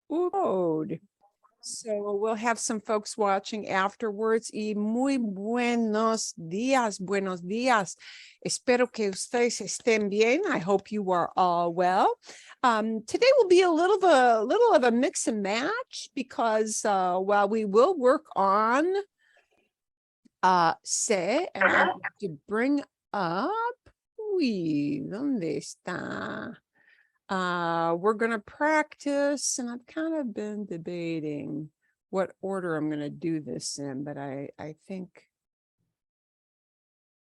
Code. So we'll have some folks watching afterwards. Y muy buenos días, buenos días. Espero que ustedes estén bien. I hope you are all well. Today will be a little of a mix and match because while we will work on say, and I have to bring up, ¿dónde está? We're going to practice, and I've kind of been debating what order I'm going to do this in, but I think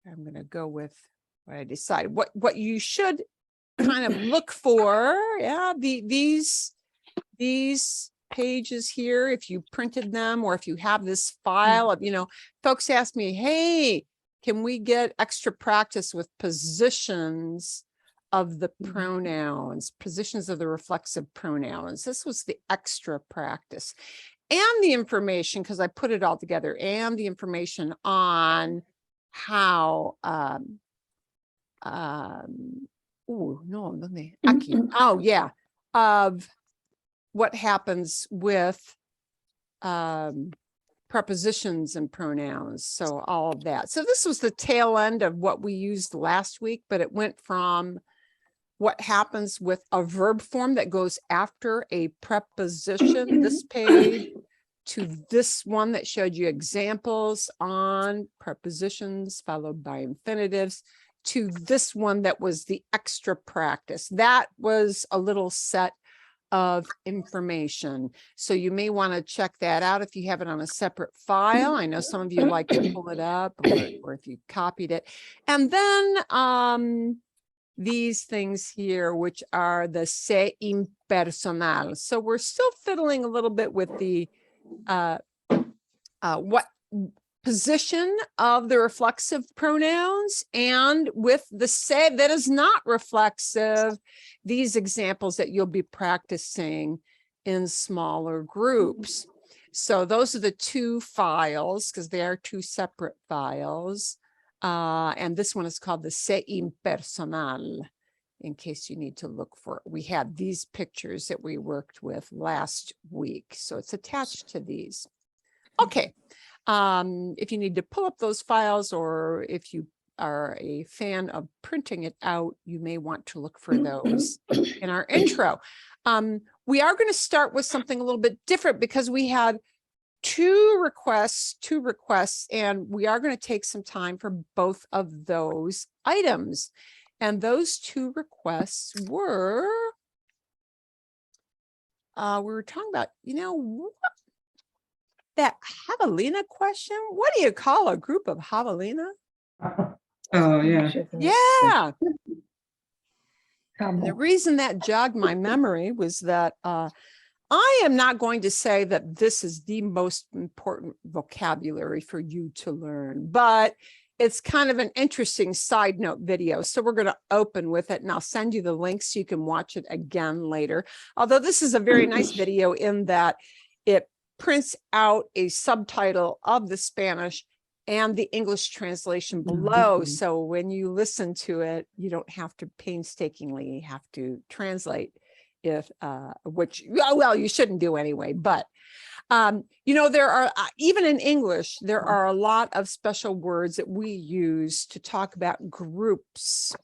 I'm going to go with what I decide. What you should kind of look for, yeah, these pages here, if you printed them or if you have this file of, folks ask me, hey, can we get extra practice with positions of the pronouns, positions of the reflexive pronouns? This was the extra practice. And the information, because I put it all together, and the information on how, of what happens with prepositions and pronouns. So all of that. So this was the tail end of what we used last week, but it went from what happens with a verb form that goes after a preposition, this page, to this one that showed you examples on prepositions followed by infinitives, to this one that was the extra practice. That was a little set of information. So you may want to check that out if you have it on a separate file. I know some of you like to pull it up, or if you copied it. And then these things here, which are the se impersonal. So we're still fiddling a little bit with the what position of the reflexive pronouns, and with the se that is not reflexive, these examples that you'll be practicing in smaller groups. So those are the two files, because they are two separate files. And this one is called the se impersonal, in case you need to look for it. We had these pictures that we worked with last week, so it's attached to these. Okay. If you need to pull up those files, or if you are a fan of printing it out, you may want to look for those in our intro. We are going to start with something a little bit different because we had two requests, and we are going to take some time for both of those items. And those two requests were, we were talking about, that javelina question. What do you call a group of javelina? Oh, yeah. Yeah. And the reason that jogged my memory was that I am not going to say that this is the most important vocabulary for you to learn, but it's kind of an interesting side note video. So we're going to open with it, and I'll send you the link so you can watch it again later. Although this is a very nice video in that it prints out a subtitle of the Spanish and the English translation below. So when you listen to it, you don't have to painstakingly have to translate which, well, you shouldn't do anyway. But, there are, even in English, there are a lot of special words that we use to talk about groups,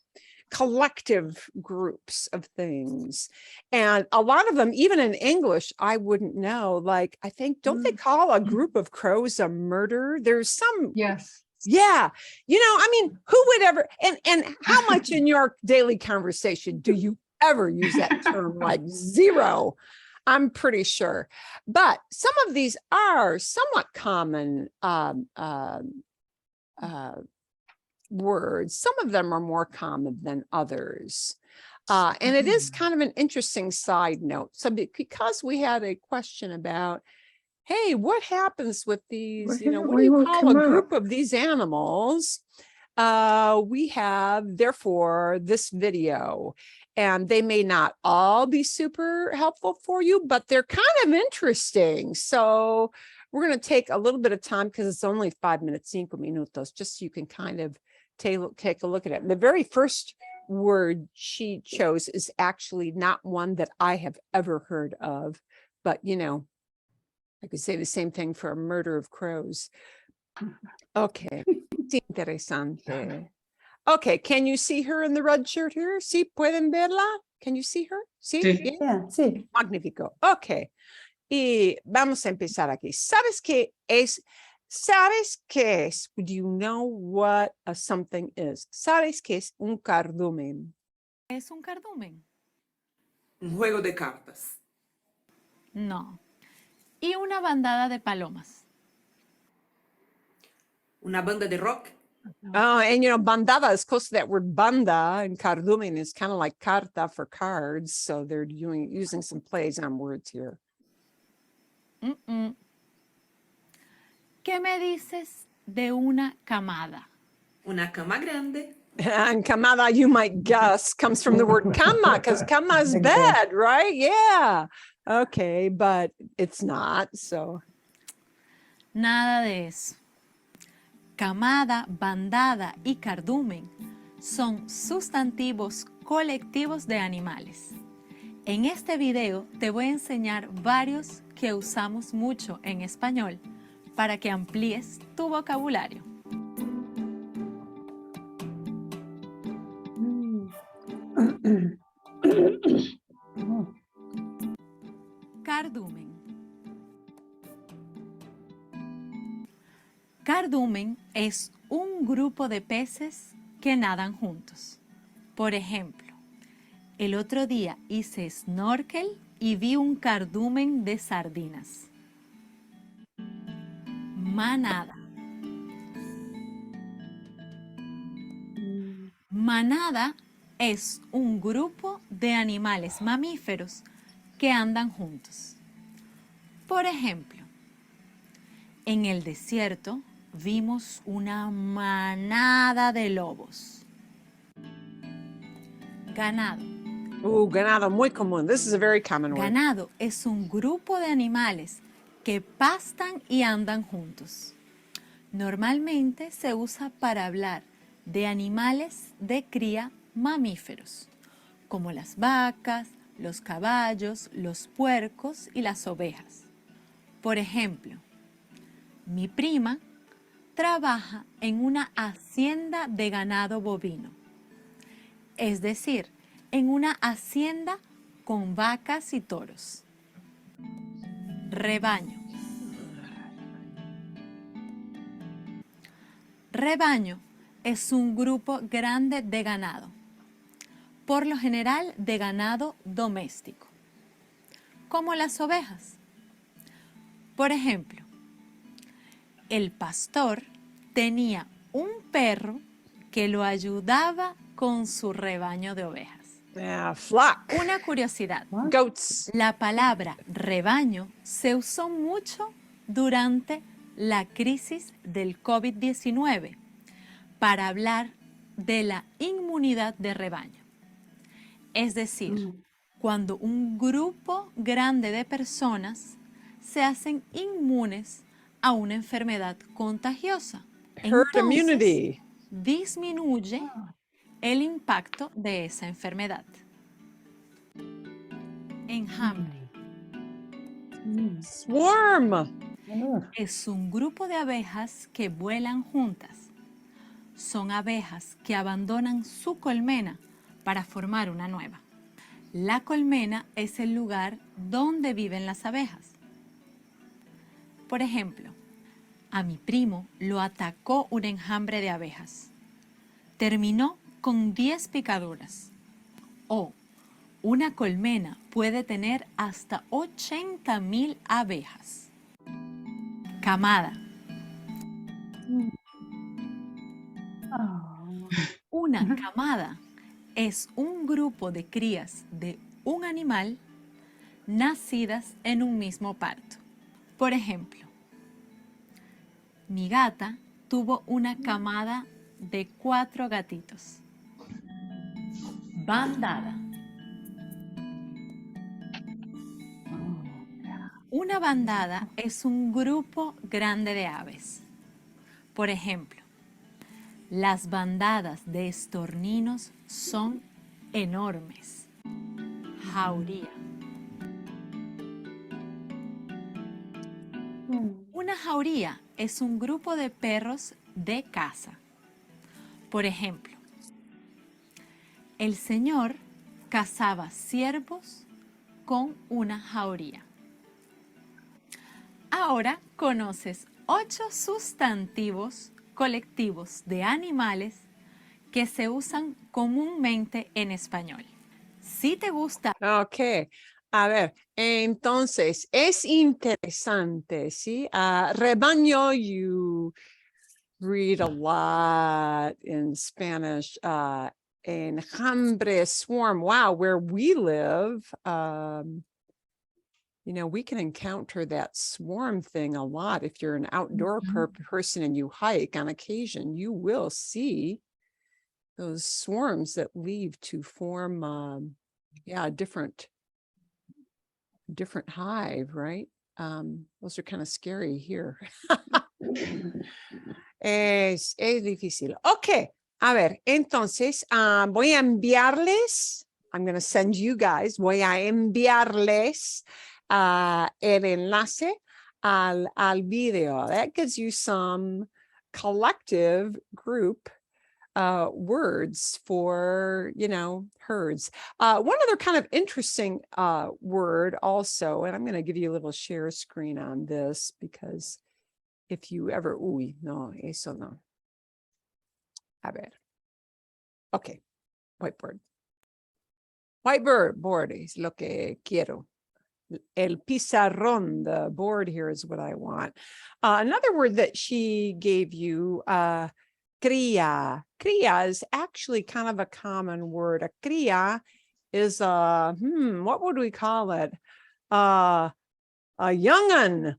collective groups of things. And a lot of them, even in English, I wouldn't know. Like, I think, don't they call a group of crows a murder? There's some. Yes. Yeah. Who would ever, and how much in your daily conversation do you ever use that term? Like zero, I'm pretty sure. But some of these are somewhat common words. Some of them are more common than others. And it is kind of an interesting side note. So because we had a question about, hey, what happens with these, what do you call a group of these animals? We have, therefore, this video. And they may not all be super helpful for you, but they're kind of interesting. So we're going to take a little bit of time, because it's only 5 minutes, 5 minutos, just so you can kind of take a look at it. And the very first word she chose is actually not one that I have ever heard of But, you know, I could say the same thing for a murder of crows. Okay, es interesante. Okay, can you see her in the red shirt here? ¿Sí pueden verla? Can you see her? ¿Sí? Sí. Bien. Yeah, sí. Magnífico. Ok. Y vamos a empezar aquí. ¿Sabes qué es? ¿Sabes qué es? Do you know what a something is? ¿Sabes qué es un cardumen? ¿Es un cardumen? Un juego de cartas. No. ¿Y una bandada de palomas? Una banda de rock. Oh, and you know, bandada is close to that word banda, and cardumen is kind of like carta for cards. So they're using some plays on words here. Mm-mm. ¿Qué me dices de una camada? Una cama grande. And camada, you might guess, comes from the word cama, because cama is Big bed, right? Yeah. Okay, but it's not. So Nada de eso. Camada, bandada y cardumen son sustantivos colectivos de animales. En este video te voy a enseñar varios que usamos mucho en español para que amplíes tu vocabulario. Cardumen. Cardumen es un grupo de peces que nadan juntos. Por ejemplo, el otro día hice snorkel y vi un cardumen de sardinas. Manada. Manada es un grupo de animales mamíferos que andan juntos. Por ejemplo, en el desierto vimos una manada de lobos. Ganado. ganado, muy común. This is a very common word. Ganado es un grupo de animales que pastan y andan juntos. Normalmente se usa para hablar de animales de cría mamíferos, como las vacas, los caballos, los puercos y las ovejas. Por ejemplo, mi prima trabaja en una hacienda de ganado bovino, es decir, en una hacienda con vacas y toros. Rebaño. Rebaño es un grupo grande de ganado, por lo general de ganado doméstico, como las ovejas. Por ejemplo, el pastor tenía un perro que lo ayudaba con su rebaño de ovejas. Flock. Una curiosidad. Goats. La palabra rebaño se usó mucho durante la crisis del COVID-19 para hablar de la inmunidad de rebaño. Es decir, cuando un grupo grande de personas se hacen inmunes a una enfermedad contagiosa. Herd immunity. Disminuye el impacto de esa enfermedad. Enjambre. Swarm. Es un grupo de abejas que vuelan juntas. Son abejas que abandonan su colmena para formar una nueva. La colmena es el lugar donde viven las abejas. Por ejemplo, a mi primo lo atacó un enjambre de abejas. Terminó con 10 picaduras. Una colmena puede tener hasta 80,000 abejas. Camada. Una camada es un grupo de crías de un animal nacidas en un mismo parto. Por ejemplo, mi gata tuvo una camada de 4 gatitos. Bandada. Una bandada es un grupo grande de aves. Por ejemplo, las bandadas de estorninos son enormes. Jauría. Una jauría es un grupo de perros de casa. Por ejemplo, el señor cazaba ciervos con una jauría. Ahora conoces 8 sustantivos colectivos de animales que se usan comúnmente en español. Si te gusta. Ok, a ver, entonces es interesante, ¿sí? Rebaño, you read a lot in Spanish. Enjambre, swarm, wow, where we live, you know, we can encounter that swarm thing a lot. If you're an outdoor person and you hike on occasion, you will see those swarms that leave to form, yeah, different hive, right? Those are kind of scary here. Es difícil. Ok, a ver, entonces voy a enviarles, I'm going to send you guys, voy a enviarles el enlace al video. That gives you some collective group words for, you know, herds. One other kind of interesting word also, and I'm going to give you a little share screen on this because if you ever, uy, no, eso no. A ver. Okay, whiteboard. Board is lo que quiero. El pizarrón, the board here is what I want. Another word that she gave you, cría. Cría is actually kind of a common word. A cría is what would we call it? A young'un.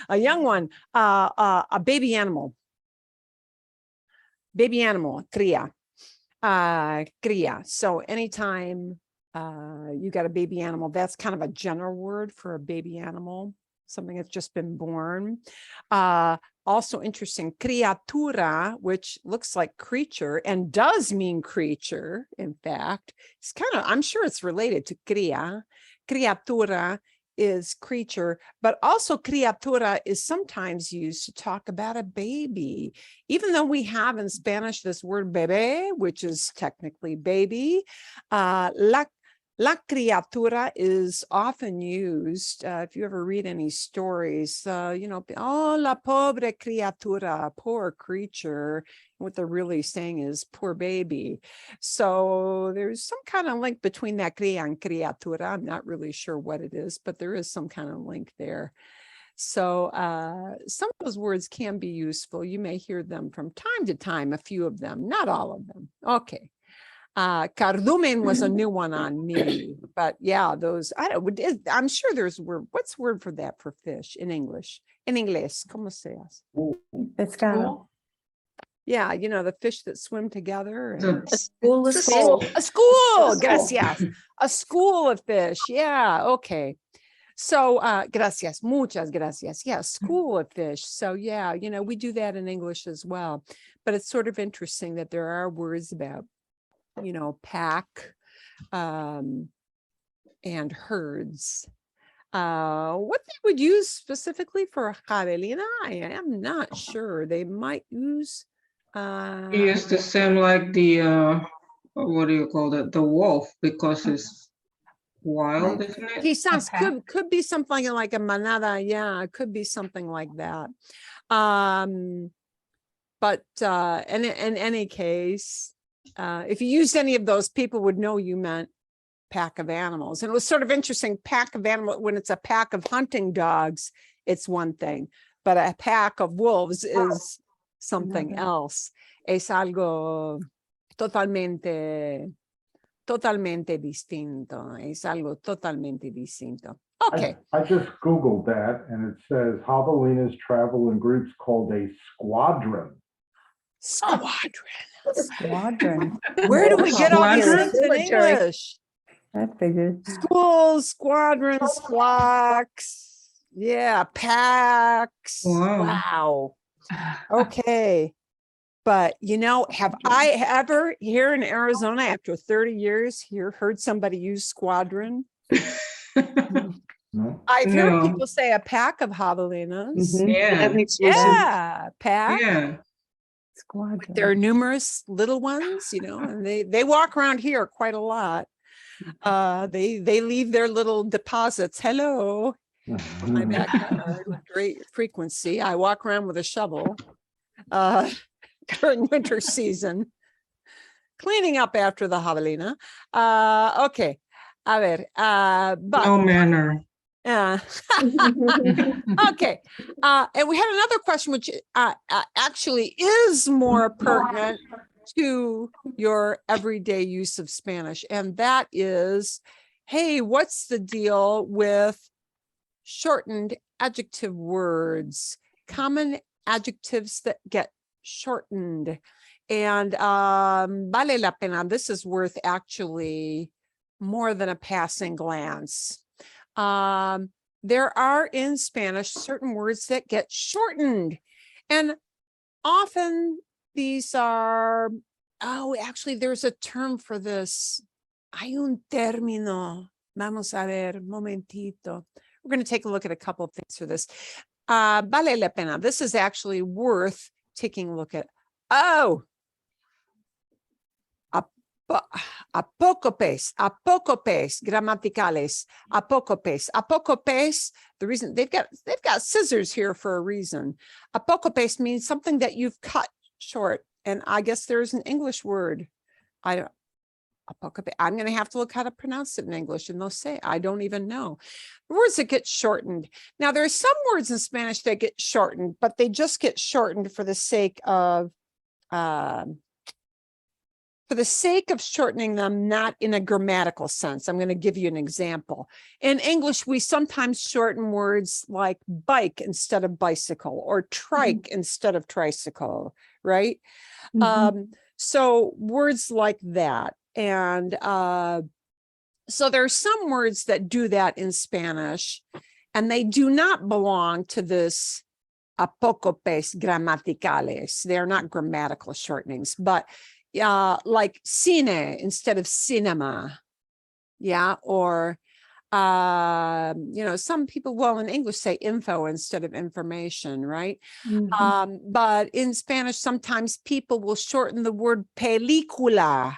A young one, a baby animal. Baby animal, cría. Cría. So anytime you got a baby animal, that's kind of a general word for a baby animal, something that's just been born. Also interesting, criatura, which looks like creature and does mean creature. In fact, it's kind of, I'm sure it's related to cría. Criatura is creature, but also criatura is sometimes used to talk about a baby. Even though we have in Spanish this word bebé, which is technically baby, la criatura is often used, if you ever read any stories, you know, oh, la pobre criatura, poor creature. What they're really saying is poor baby. So there's some kind of link between that cría and criatura. I'm not really sure what it is, but there is some kind of link there. So some of those words can be useful. You may hear them from time to time, a few of them, not all of them. Okay. Cardumen was a new one on me, but yeah, those, I'm sure there's word. What's the word for that for fish in English? In English, ¿cómo se hace? Pescado. Yeah, you know, the fish that swim together. A school of A fish. school, A school. gracias. A school of fish. Yeah, okay. So, gracias, muchas gracias. Yeah, school of fish. So yeah, you know, we do that in English as well. But it's sort of interesting that there are words about, you know, pack and herds. What they would use specifically for javelina, I am not sure. They might use It's the same like the what do you call that? The wolf, because it's wild, isn't it? quizás could be something like a manada. Yeah, it could be something like that. But in any case, if you used any of those, people would know you meant pack of animals. And it was sort of interesting, pack of animals, when it's a pack of hunting dogs, it's one thing, but a pack of wolves is something else. Es algo totalmente distinto. Es algo totalmente distinto. Okay. I just Googled that and it says javelinas travel in groups called a squadron. Squadron. Where do we get all these things in English? I figured. Schools, squadrons, flocks. Yeah, packs. Wow. Okay. But, you know, have I ever here in Arizona after 30 years here heard somebody use squadron? No? I've heard No. people say a pack of javelinas. Yeah. That makes more sense. Yeah, pack. Yeah. There are numerous little ones, and they walk around here quite a lot. They leave their little deposits. Hello, in my backyard with great frequency. I walk around with a shovel during winter season, cleaning up after the javelina. Okay, a ver, but No manner. okay, and we had another question, which actually is more pertinent to your everyday use of Spanish, and that is, hey, what's the deal with shortened adjective words, common adjectives that get shortened? And vale la pena, this is worth actually more than a passing glance. There are in Spanish certain words that get shortened, and often these are, actually there's a term for this. Hay un término. Vamos a ver, momentito. We're going to take a look at a couple of things for this. Vale la pena. This is actually worth taking a look at. Apócopes gramaticales, apócopes. The reason they've got scissors here for a reason. Apócopes means something that you've cut short, and I guess there's an English word. Apócope. I'm going to have to look how to pronounce it in English, and they'll say I don't even know. Words that get shortened. Now there are some words in Spanish that get shortened, but they just get shortened for the sake of shortening them, not in a grammatical sense. I'm going to give you an example. In English, we sometimes shorten words like bike instead of bicycle, or trike instead of tricycle, right? So words like that. And so there are some words that do that in Spanish, and they do not belong to this apócopes gramaticales. They are not grammatical shortenings, but like cine instead of cinema, or some people in English say info instead of information, right? But in Spanish sometimes people will shorten the word película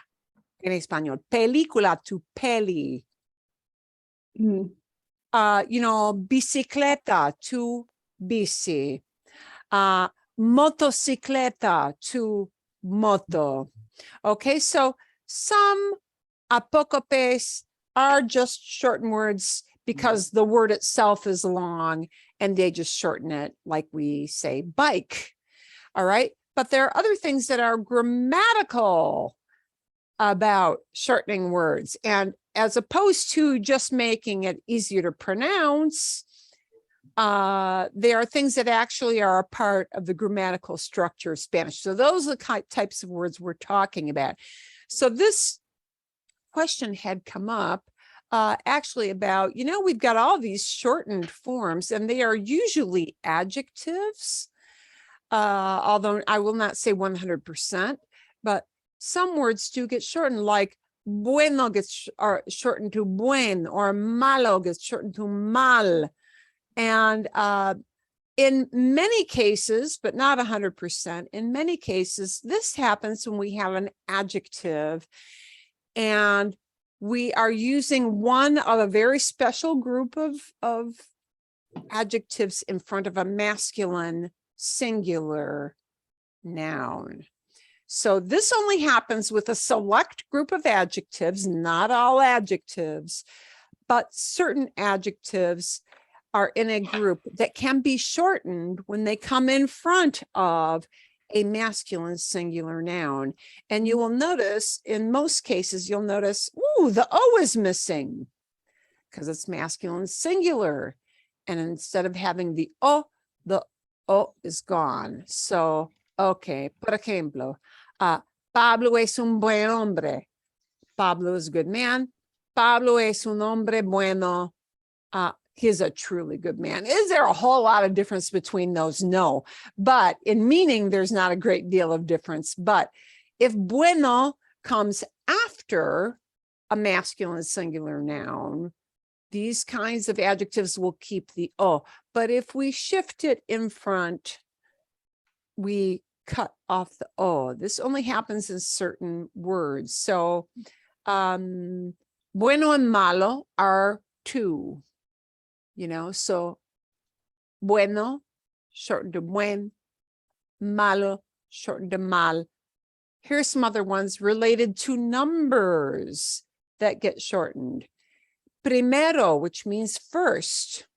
in español, película to peli, bicicleta to bici, motocicleta to moto. Okay, so some apócopes are just shortened words because the word itself is long and they just shorten it, like we say bike. All right, but there are other things that are grammatical about shortening words, and as opposed to just making it easier to pronounce, there are things that actually are a part of the grammatical structure of Spanish. So those are the types of words we're talking about. So this question had come up actually about, we've got all these shortened forms, and they are usually adjectives, although I will not say 100%, but some words do get shortened, like bueno gets shortened to buen, or malo gets shortened to mal. And in many cases, but not 100%, in many cases, this happens when we have an adjective and we are using one of a very special group of adjectives in front of a masculine singular noun. So this only happens with a select group of adjectives, not all adjectives, but certain adjectives are in a group that can be shortened when they come in front of a masculine singular noun. And you will notice, in most cases, you'll notice, ooh, the O is missing because it's masculine singular. And instead of having the O is gone. So, okay, por ejemplo, Pablo es un buen hombre. Pablo is a good man. Pablo es un hombre bueno. He's a truly good man. Is there a whole lot of difference between those? No, but in meaning, there's not a great deal of difference. But if bueno comes after a masculine singular noun, these kinds of adjectives will keep the O. But if we shift it in front, we cut off the O. This only happens in certain words. So bueno and malo are two, you know, so bueno, shortened to buen, malo, shortened to mal. Here's some other ones related to numbers that get shortened. Primero, which means first.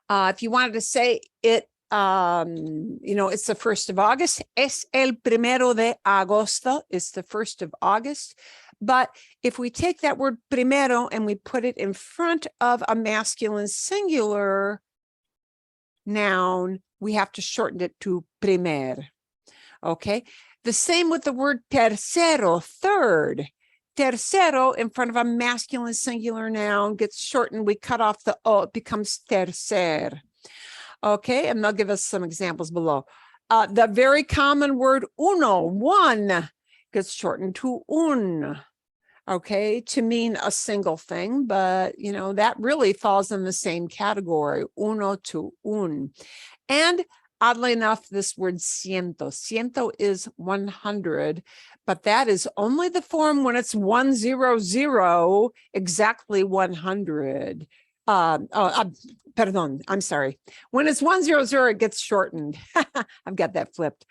If you wanted to say it, you know, it's the 1st of August. Es el primero de agosto. It's the 1st of August. But if we take that word primero and we put it in front of a masculine singular noun, we have to shorten it to primer. Okay. The same with the word tercero, third. Tercero in front of a masculine singular noun gets shortened. We cut off the O, it becomes tercer. Okay, and they'll give us some examples below. The very common word uno, one, gets shortened to un. Okay, to mean a single thing, but you know, that really falls in the same category, uno to un. And oddly enough, this word ciento. Ciento is 100, but that is only the form when it's 100, exactly 100. Pardon, I'm sorry. When it's 100, it gets shortened. I've got that flipped.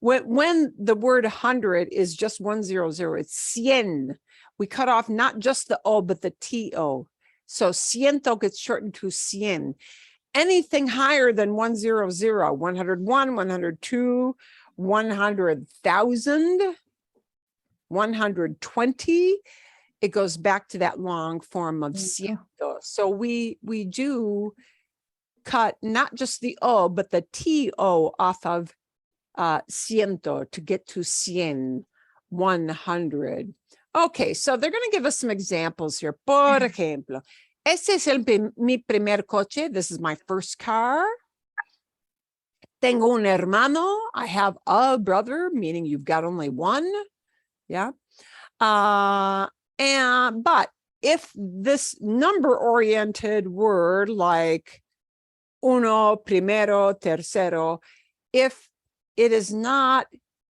When the word 100 is just 100, it's cien. We cut off not just the O, but the TO. So ciento gets shortened to cien. Anything higher than 100, 101, 102, 100,000, 120, it goes back to that long form of ciento. So we do cut not just the O, but the TO off of ciento to get to cien, 100. Okay, so they're going to give us some examples here. Por ejemplo, este es mi primer coche. This is my first car. Tengo un hermano. I have a brother, meaning you've got only one. Yeah. But if this number-oriented word like uno, primero, tercero, if it is not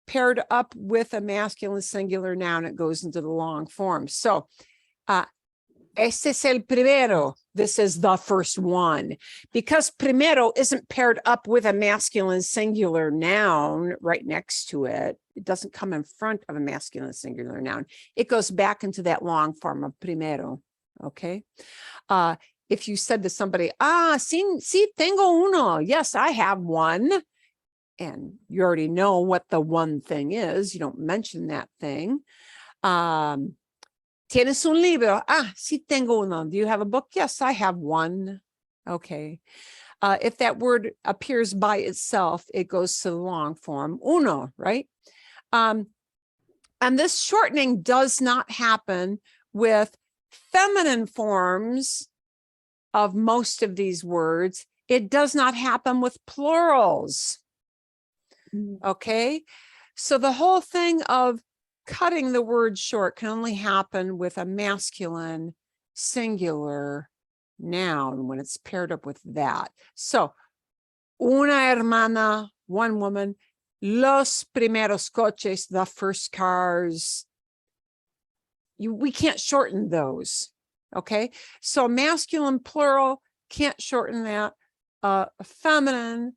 paired up with a masculine singular noun, it goes into the long form. So, este es el primero. This is the first one. Because primero isn't paired up with a masculine singular noun right next to it. It doesn't come in front of a masculine singular noun. It goes back into that long form of primero. Okay. If you said to somebody, sí tengo uno. Yes, I have one. And you already know what the one thing is. You don't mention that thing. ¿Tienes un libro? Sí tengo uno. Do you have a book? Yes, I have one. Okay. If that word appears by itself, it goes to the long form, uno, right? And this shortening does not happen with feminine forms of most of these words. It does not happen with plurals. Okay. So the whole thing of cutting the word short can only happen with a masculine singular noun when it's paired up with that. So, una hermana, one woman, los primeros coches, the first cars. We can't shorten those. Okay. So masculine plural, can't shorten that. Feminine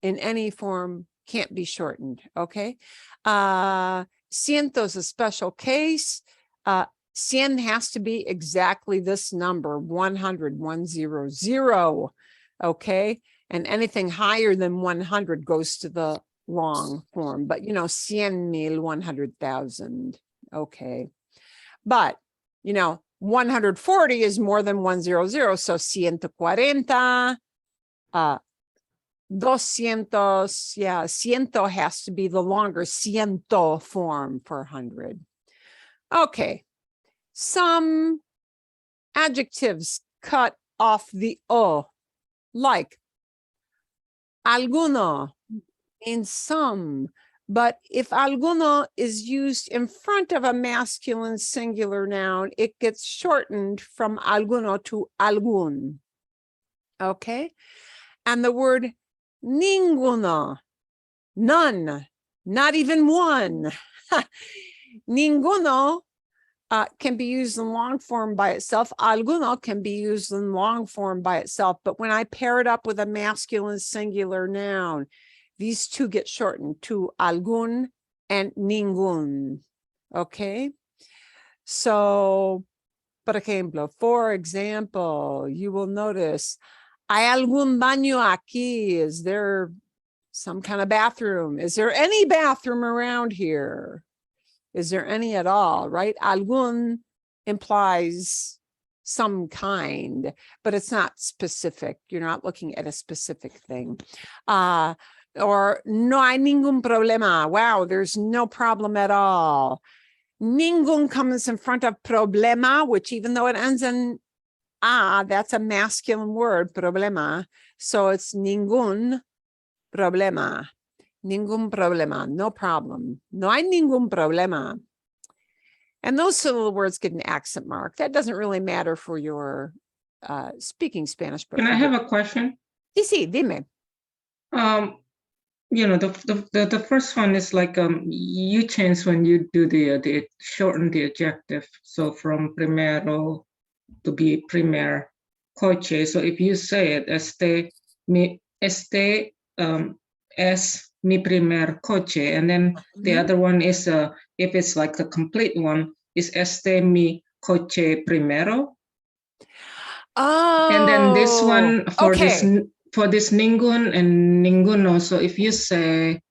in any form can't be shortened. Okay. Ciento is a special case. Cien has to be exactly this number, 100, 100. Okay. And anything higher than 100 goes to the long form. But, you know, 100,000, 100,000. Okay. But, you know, 140 is more than 100. So 140. 200, yeah, ciento has to be the longer ciento form for 100. Okay, some adjectives cut off the O, like alguno, in some, But if alguno is used in front of a masculine singular noun, it gets shortened from alguno to algún. Okay? And the word ninguno, none, not even one. Ninguno can be used in long form by itself. Alguno can be used in long form by itself. But when I pair it up with a masculine singular noun, these two get shortened to algún and ningún. Okay? So, por ejemplo, for example, you will notice, ¿hay algún baño aquí? Is there some kind of bathroom? Is there any bathroom around here? Is there any at all, right? Algún implies some kind, but it's not specific. You're not looking at a specific thing. Or no hay ningún problema. Wow, there's no problem at all. Ningún comes in front of problema, which even though it ends in that's a masculine word, problema. So it's ningún problema. Ningún problema, no problem. No hay ningún problema. And those little words get an accent mark. That doesn't really matter for your speaking Spanish. Can I have a question? Sí, dime. You know, the first one is like you change when you do the shorten the adjective. So from primero to be primer coche. So if you say it, este es mi primer coche, and then the other one is if it's like the complete one, is este mi coche primero. Oh, And then this one for okay. this ningún and ninguno. So if you say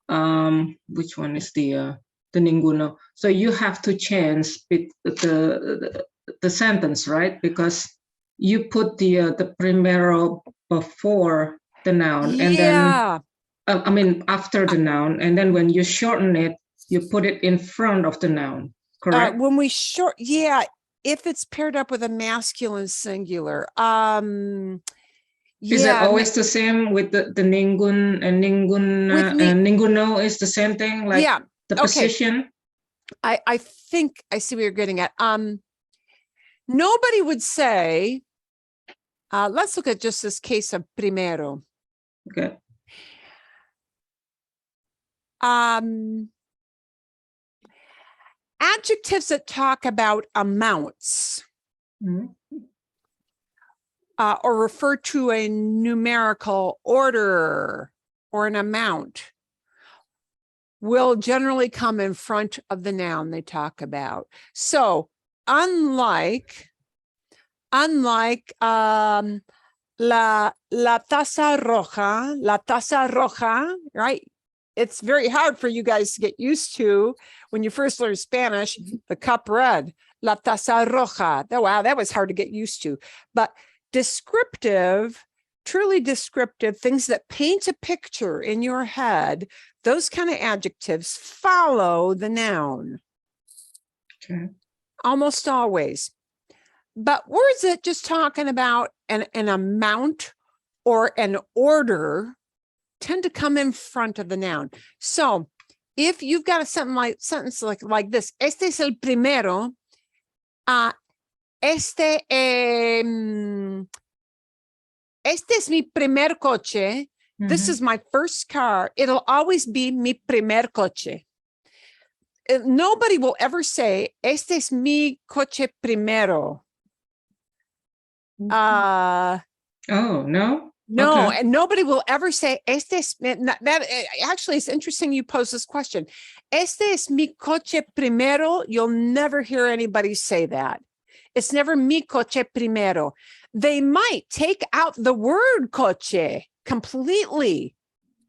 which one is the ninguno? So you have to change the sentence, right? Because you put the primero before the noun, and then I mean after the noun, and then when you shorten it, you put it in front of the noun. Correct? When we if it's paired up with a masculine singular, Is that always the same with the ningun and ninguno is the same thing, like the position? I think I see what you're getting at. Nobody would say, let's look at just this case of primero. Okay. Adjectives that talk about amounts or refer to a numerical order or an amount will generally come in front of the noun they talk about. So unlike la taza roja, right? It's very hard for you guys to get used to when you first learn Spanish, the cup red, la taza roja. Wow, that was hard to get used to. But descriptive, truly descriptive, things that paint a picture in your head, those kind of adjectives follow the noun. Okay. Almost always. But words that just talking about an amount or an order tend to come in front of the noun. So if you've got a sentence like this, este es el primero, este es mi primer coche, this is my first car, it'll always be mi primer coche. Nobody will ever say, este es mi coche primero. Oh, no? No, Okay. and nobody will ever say, este es, that actually, it's interesting you pose this question. Este es mi coche primero. You'll never hear anybody say that. It's never mi coche primero. They might take out the word coche completely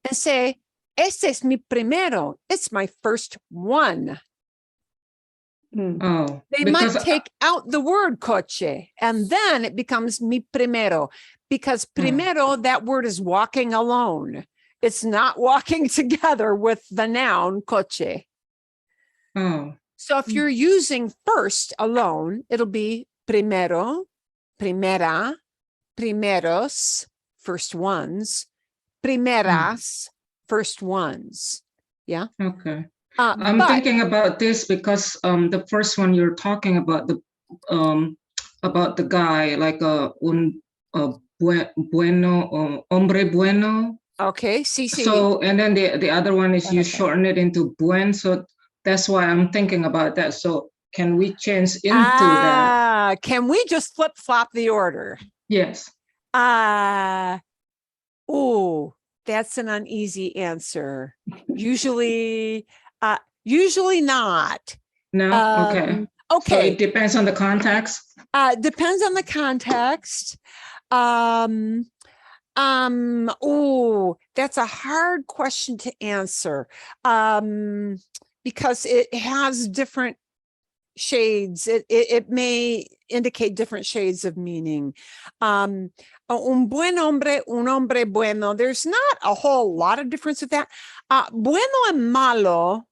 and say, este es mi primero. It's my first one. Oh, They might take out the word coche and then it becomes mi primero, because primero, that word is walking alone. It's not walking together with the noun coche. Oh. So if you're using first alone, it'll be primero, primera, primeros, first ones, primeras, first ones. Yeah. Okay. I'm But thinking about this because the first one you're talking about the guy like bueno hombre bueno. okay, sí, sí. So and then the other one is you Okay. shorten it into buen. So that's why I'm thinking about that. So can we change into that? Can we just flip flop the order? Yes. Oh, that's an uneasy answer. Usually not. No. Okay. So Okay. it depends on the context. Depends on the context. Oh, that's a hard question to answer. Because it has different shades. It may indicate different shades of meaning. Un buen hombre, un hombre bueno. There's not a whole lot of difference with that. Bueno and malo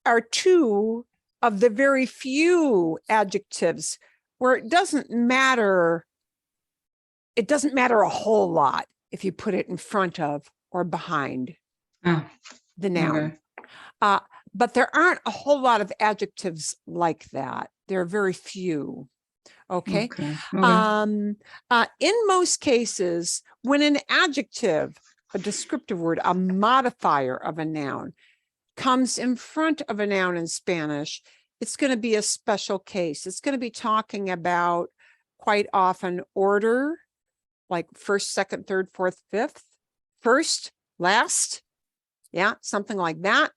are two of the very few adjectives where it doesn't matter. It doesn't matter a whole lot if you put it in front of or behind the noun. Okay. But there aren't a whole lot of adjectives like that. There are very few. Okay. In most cases, when an adjective, a descriptive word, a modifier of a noun, comes in front of a noun in Spanish, it's going to be a special case. It's going to be talking about quite often order, like first, second, third, fourth, fifth, first, last, yeah, something like that,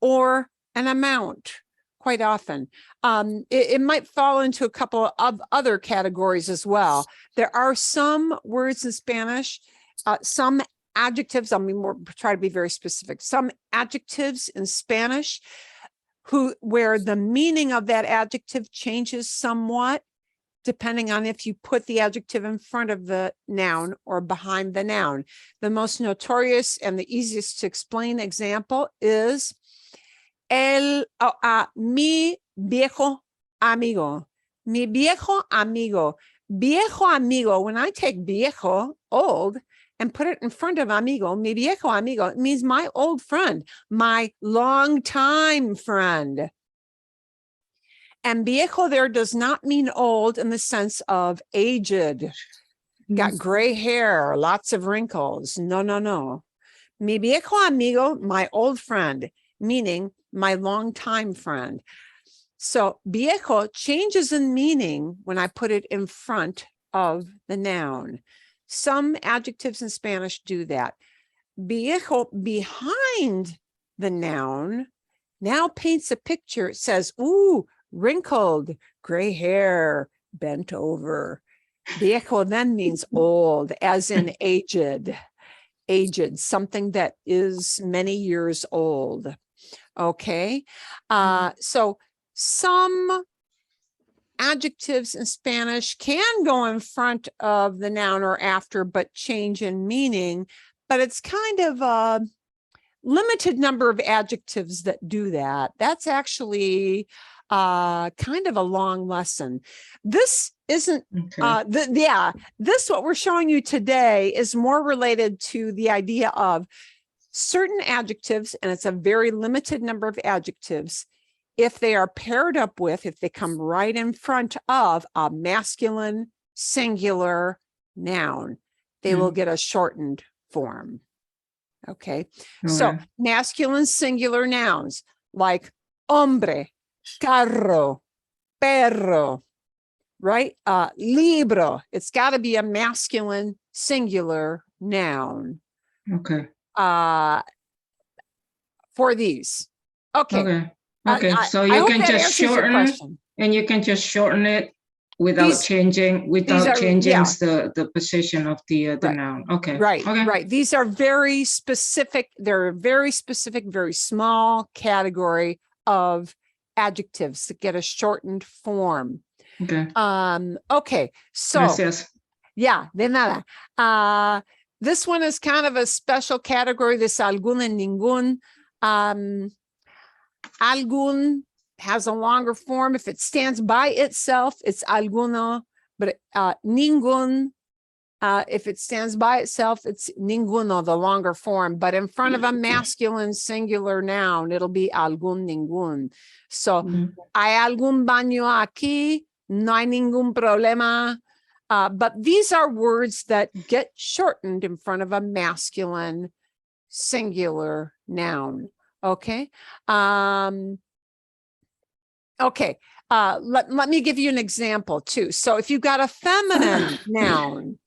or an amount, quite often. It might fall into a couple of other categories as well. There are some words in Spanish, some adjectives, we'll try to be very specific, some adjectives in Spanish where the meaning of that adjective changes somewhat, depending on if you put the adjective in front of the noun or behind the noun. The most notorious and the easiest to explain example is mi viejo amigo. Mi viejo amigo. Viejo amigo, when I take viejo, old, and put it in front of amigo, mi viejo amigo, it means my old friend, my longtime friend. And viejo there does not mean old in the sense of aged, got gray hair, lots of wrinkles. No, no, no. Mi viejo amigo, my old friend, meaning my longtime friend. So viejo changes in meaning when I put it in front of the noun. Some adjectives in Spanish do that. Viejo behind the noun now paints a picture. It says, ooh, wrinkled, gray hair, bent over. Viejo then means old, as in aged, something that is many years old. Okay. So some adjectives in Spanish can go in front of the noun or after, but change in meaning, but it's kind of a limited number of adjectives that do that. That's actually kind of a long lesson. This isn't, this, what we're showing you today is more related to the idea of certain adjectives, and it's a very limited number of adjectives, if they are paired up with, if they come right in front of a masculine singular noun, they will get a shortened form. Okay. So masculine singular nouns like hombre, carro, perro, right? Libro. It's got to be a masculine singular noun. Okay. For these. Okay. Okay. So you can just shorten, and you can just shorten it without changing the position of the noun. Okay. Right. These are very specific. They're a very specific, very small category of adjectives that get a shortened form. Okay. Okay. So yeah, de nada. This one is kind of a special category, this algún and ningún. Algún has a longer form. If it stands by itself, it's alguno, but ningún If it stands by itself, it's ninguno, the longer form, but in front of a masculine singular noun, it'll be algún, ningún. So, hay algún baño aquí, no hay ningún problema. But these are words that get shortened in front of a masculine singular noun. Okay. Okay. Let me give you an example too. So if you've got a feminine noun,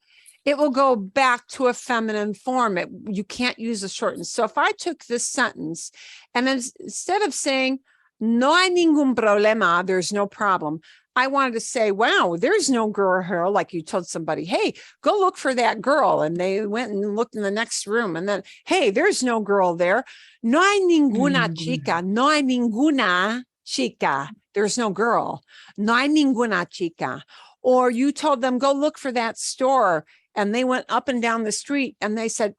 it will go back to a feminine form. You can't use a shortened. So if I took this sentence and then instead of saying, no hay ningún problema, there's no problem, I wanted to say, wow, there's no girl here. Like you told somebody, hey, go look for that girl. And they went and looked in the next room. And then, hey, there's no girl there. No hay ninguna chica. No hay ninguna chica. There's no girl. No hay ninguna chica. Or you told them, go look for that store. And they went up and down the street and they said,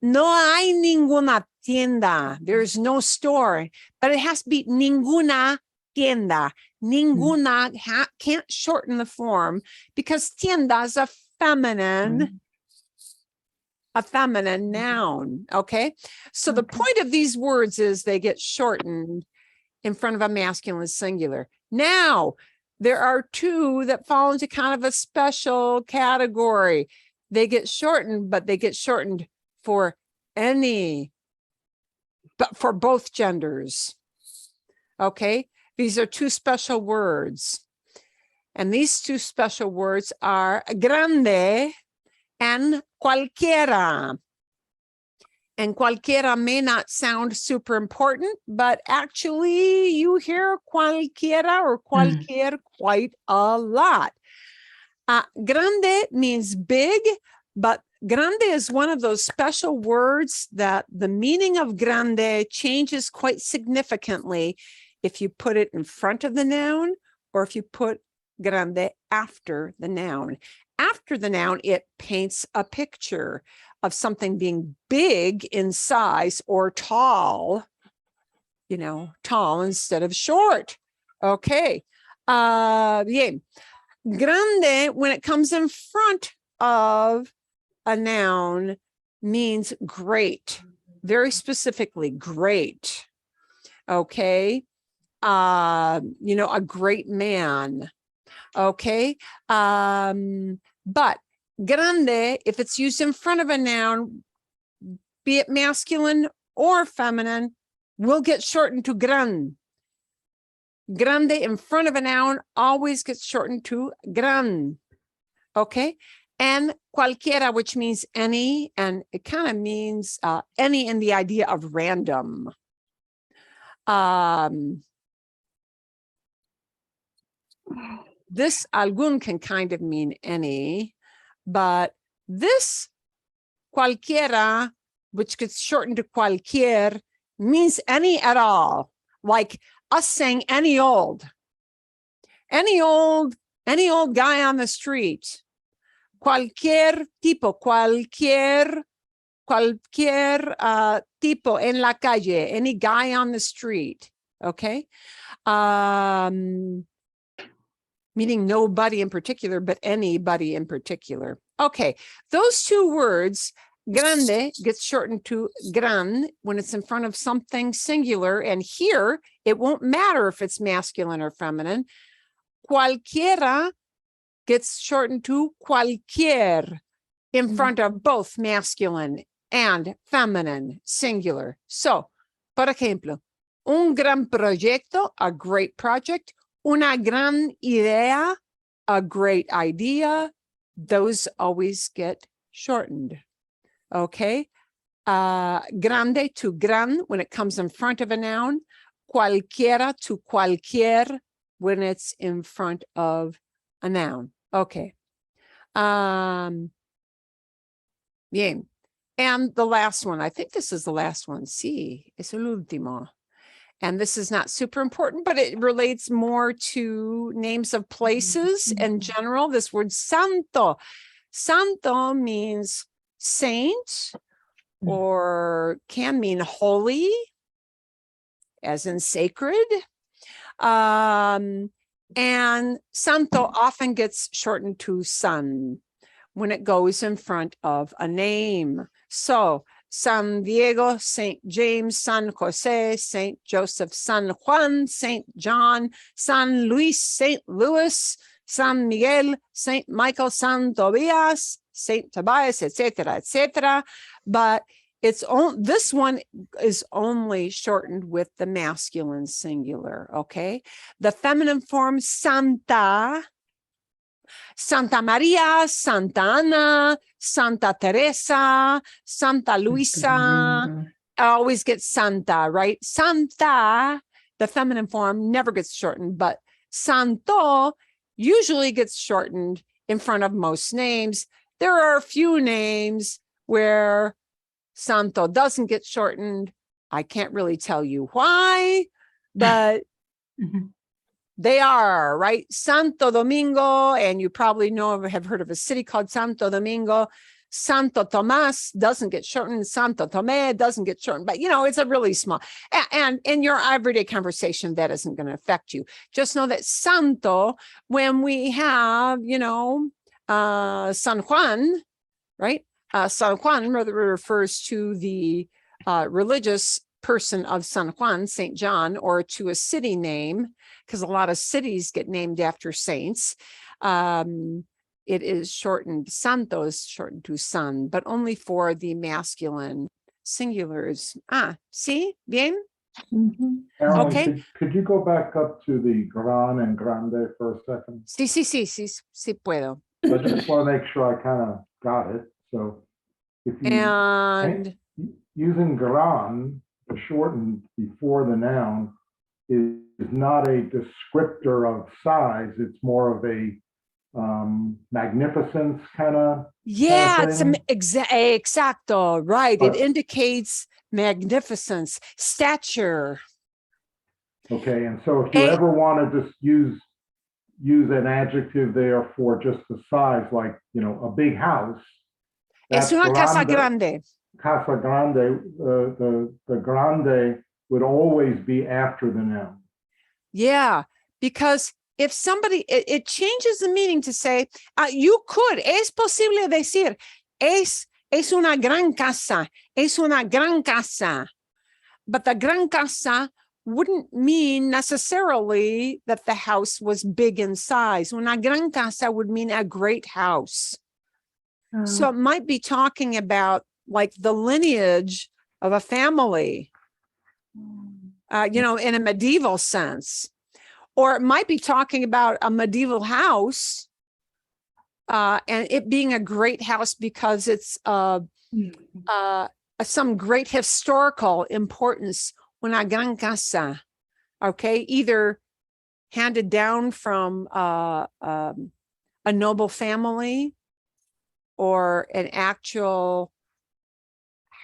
no hay ninguna tienda. There's no store. But it has to be ninguna tienda. Ninguna can't shorten the form because tienda is a feminine noun. Okay. So the point of these words is they get shortened in front of a masculine singular. Now, there are two that fall into kind of a special category. They get shortened, but they get shortened for but for both genders. Okay. These are two special words. And these two special words are grande and cualquiera. And cualquiera may not sound super important, but actually you hear cualquiera or cualquier quite a lot. Grande means big, but grande is one of those special words that the meaning of grande changes quite significantly if you put it in front of the noun or if you put grande after the noun. After the noun, it paints a picture of something being big in size or tall, tall instead of short. Okay. Bien. Grande, when it comes in front of a noun, means great, very specifically great. Okay. A great man. Okay. But grande, if it's used in front of a noun, be it masculine or feminine, will get shortened to gran. Grande in front of a noun always gets shortened to gran. Okay. And cualquiera, which means any, and it kind of means any in the idea of random. This algún can kind of mean any, but this cualquiera, which gets shortened to cualquier, means any at all. Like us saying any old guy on the street. Cualquier tipo, cualquier tipo en la calle, any guy on the street. Okay. Meaning nobody in particular, but anybody in particular. Okay, those two words, grande gets shortened to gran when it's in front of something singular. And here, it won't matter if it's masculine or feminine. Cualquiera gets shortened to cualquier in front of both masculine and feminine singular. So, por ejemplo, un gran proyecto, a great project. Una gran idea, a great idea. Those always get shortened. Okay. Grande to gran when it comes in front of a noun. Cualquiera to cualquier when it's in front of a noun. Okay. Bien. And the last one, I think this is the last one. Sí, es el último. And this is not super important, but it relates more to names of places in general. This word santo. Santo means saint or can mean holy, as in sacred. And santo often gets shortened to son when it goes in front of a name. So San Diego, St. James, San Jose, St. Joseph, San Juan, St. John, San Luis, St. Louis, San Miguel, St. Michael, San Tobias, St. Tobias, etc., etc. But it's this one is only shortened with the masculine singular, okay? The feminine form, Santa, Santa Maria, Santa Ana, Santa Teresa, Santa Luisa. I always get Santa, right? Santa, the feminine form, never gets shortened, but Santo usually gets shortened in front of most names. There are a few names where Santo doesn't get shortened. I can't really tell you why, but they are, right? Santo Domingo, and you probably have heard of a city called Santo Domingo. Santo Tomas doesn't get shortened. Santo Tomé doesn't get shortened, but it's a really small. And in your everyday conversation, that isn't going to affect you. Just know that Santo, when we have, San Juan, right? San Juan refers to the religious person of San Juan, St. John, or to a city name, because a lot of cities get named after saints. It is shortened, Santo is shortened to San, but only for the masculine singulars. See? Bien? Carolyn, Okay. could you go back up to the Gran and Grande for a second? Sí puedo. I just want to make sure I kind of got it. So if you And using Gran, the shortened before the noun, is not a descriptor of size. It's more of a magnificence kind of. it's thing. exacto, right. But- it indicates magnificence, stature. Okay, and so if you ever want to just use an adjective there for just the size, like a big house. Es una casa grande. Casa grande, the grande would always be after the noun. Yeah, because if somebody, it changes the meaning to say, you could, es posible decir, es una gran casa, es una gran casa. But the gran casa wouldn't mean necessarily that the house was big in size. Una gran casa would mean a great house. So it might be talking about like the lineage of a family, in a medieval sense. Or it might be talking about a medieval house and it being a great house because it's some great historical importance. Una gran casa, okay? Either handed down from a noble family or an actual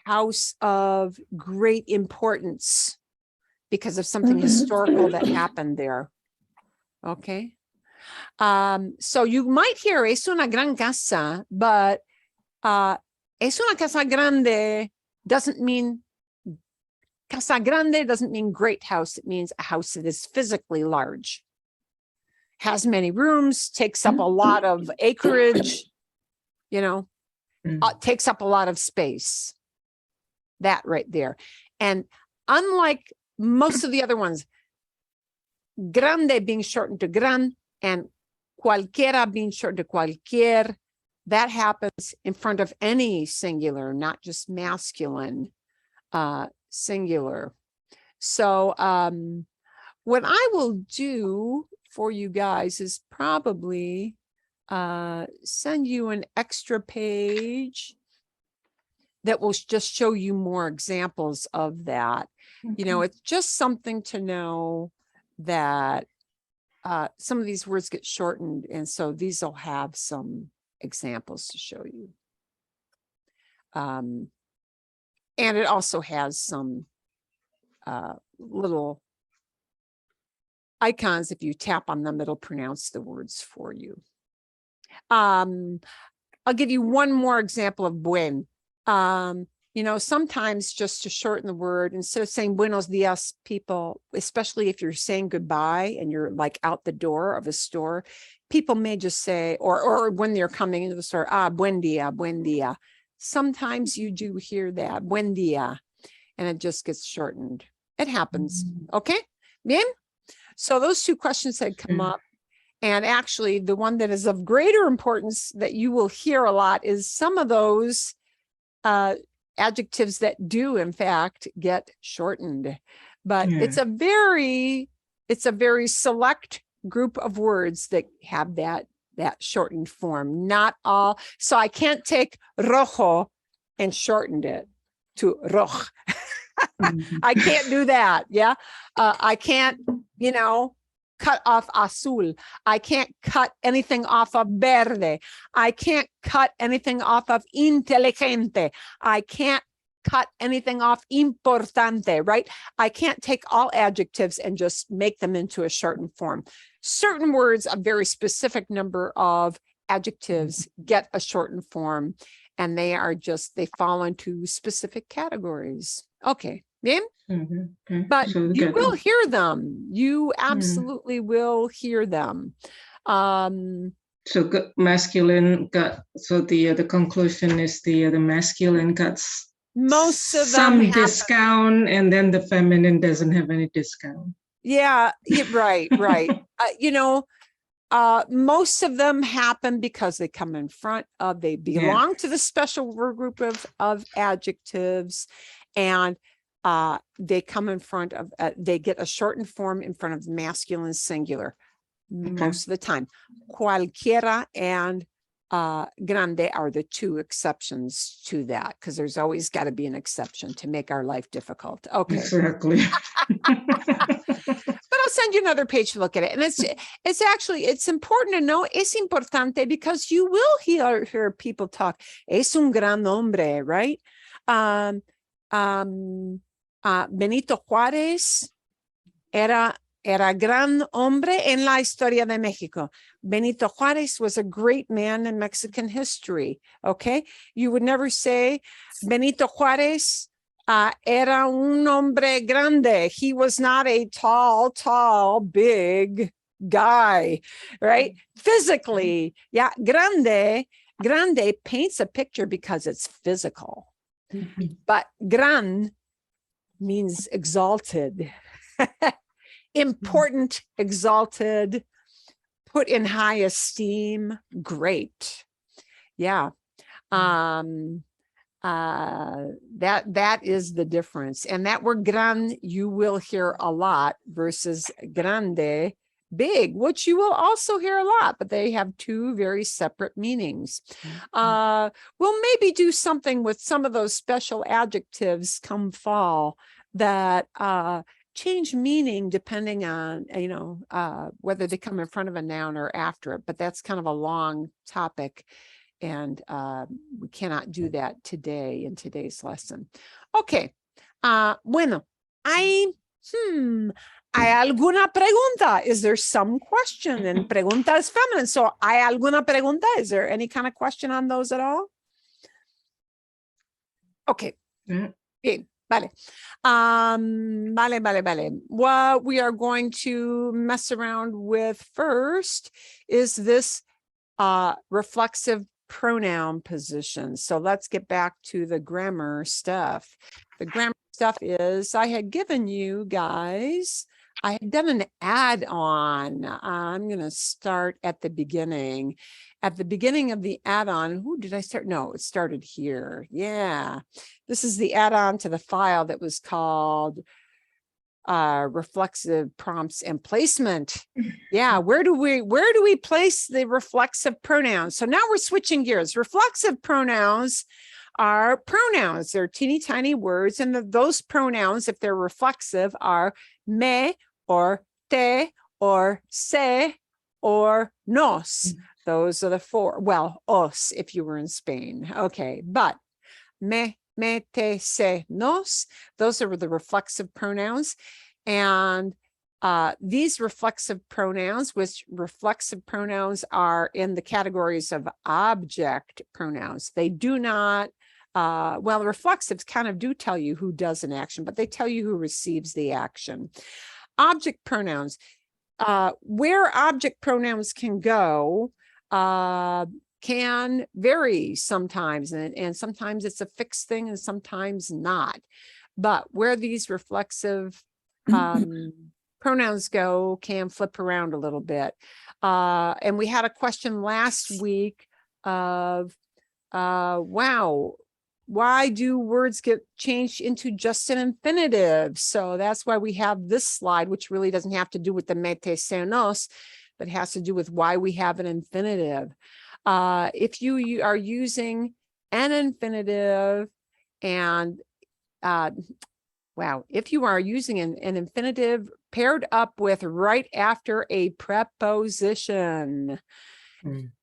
house of great importance because of something historical that happened there. Okay. So you might hear es una gran casa, but es una casa grande doesn't mean casa grande doesn't mean great house. It means a house that is physically large, has many rooms, takes up a lot of acreage, takes up a lot of space. That right there. And unlike most of the other ones, grande being shortened to gran and cualquiera being shortened to cualquier, that happens in front of any singular, not just masculine singular. So what I will do for you guys is probably send you an extra page that will just show you more examples of that. It's just something to know that some of these words get shortened. And so these will have some examples to show you. And it also has some little icons. If you tap on them, it'll pronounce the words for you. I'll give you one more example of buen. Sometimes just to shorten the word, instead of saying buenos dias, people, especially if you're saying goodbye and you're like out the door of a store, people may just say, or when they're coming into the store, buen dia, buen dia. Sometimes you do hear that, buen dia, and it just gets shortened. It happens. Okay. Bien. So those two questions had come up. And actually, the one that is of greater importance that you will hear a lot is some of those adjectives that do, in fact, get shortened. But it's a very select group of words that have that shortened form. Not all. So I can't take rojo and shortened it to roj. I can't do that. Yeah. I can't, cut off azul. I can't cut anything off of verde. I can't cut anything off of inteligente. I can't cut anything off importante, right? I can't take all adjectives and just make them into a shortened form. Certain words, a very specific number of adjectives get a shortened form, and they fall into specific categories. Okay. Bien? But So you will hear them. You absolutely will hear them. So masculine got, so the conclusion is the masculine got Most of them some discount, and then the feminine doesn't have any discount. Yeah, right. Most of them happen because they come in front of, they belong to the special group of adjectives, and they come in front of, they get a shortened form in front of the masculine singular most of the time. Qualcera and grande are the two exceptions to that, because there's always got to be an exception to make our life difficult. Okay. Exactly. But I'll send you another page to look at it. And it's important to know, es importante, because you will hear people talk, es un gran hombre, right? Benito Juarez era gran hombre en la historia de México. Benito Juarez was a great man in Mexican history. Okay. You would never say Benito Juarez era un hombre grande. He was not a tall, big guy, right? Physically. Yeah. Grande paints a picture because it's physical. But gran means exalted, important, exalted, put in high esteem, great. Yeah. That is the difference. And that word gran you will hear a lot versus grande, big, which you will also hear a lot, but they have two very separate meanings. We'll maybe do something with some of those special adjectives come fall that change meaning depending on, whether they come in front of a noun or after it, but that's kind of a long topic. And we cannot do that today in today's lesson. Okay. Bueno, ¿hay alguna pregunta? Is there some question? And pregunta is feminine. So, ¿hay alguna pregunta? Is there any kind of question on those at all? Okay. Bien. Vale. Vale. What we are going to mess around with first is this reflexive pronoun position. So let's get back to the grammar stuff. The grammar stuff is, I had given you guys, I had done an add-on. I'm going to start at the beginning. At the beginning of the add-on, who did I start? No, it started here. Yeah. This is the add-on to the file that was called reflexive prompts and placement. Yeah, where do we place the reflexive pronouns? So now we're switching gears. Reflexive pronouns are pronouns. They're teeny tiny words, and those pronouns, if they're reflexive, are me or te or se or nos. Those are the four. Well, os if you were in Spain. Okay, but me, te, se, nos, those are the reflexive pronouns. And these reflexive pronouns, which reflexive pronouns are in the categories of object pronouns. They do not, well, reflexives kind of do tell you who does an action, but they tell you who receives the action. Object pronouns, Where object pronouns can go can vary sometimes, and sometimes it's a fixed thing and sometimes not. But where these reflexive pronouns go can flip around a little bit. And we had a question last week of, wow, why do words get changed into just an infinitive? So that's why we have this slide, which really doesn't have to do with the mete se nos, but has to do with why we have an infinitive. If you are using an infinitive and wow, if you are using an infinitive paired up with right after a preposition,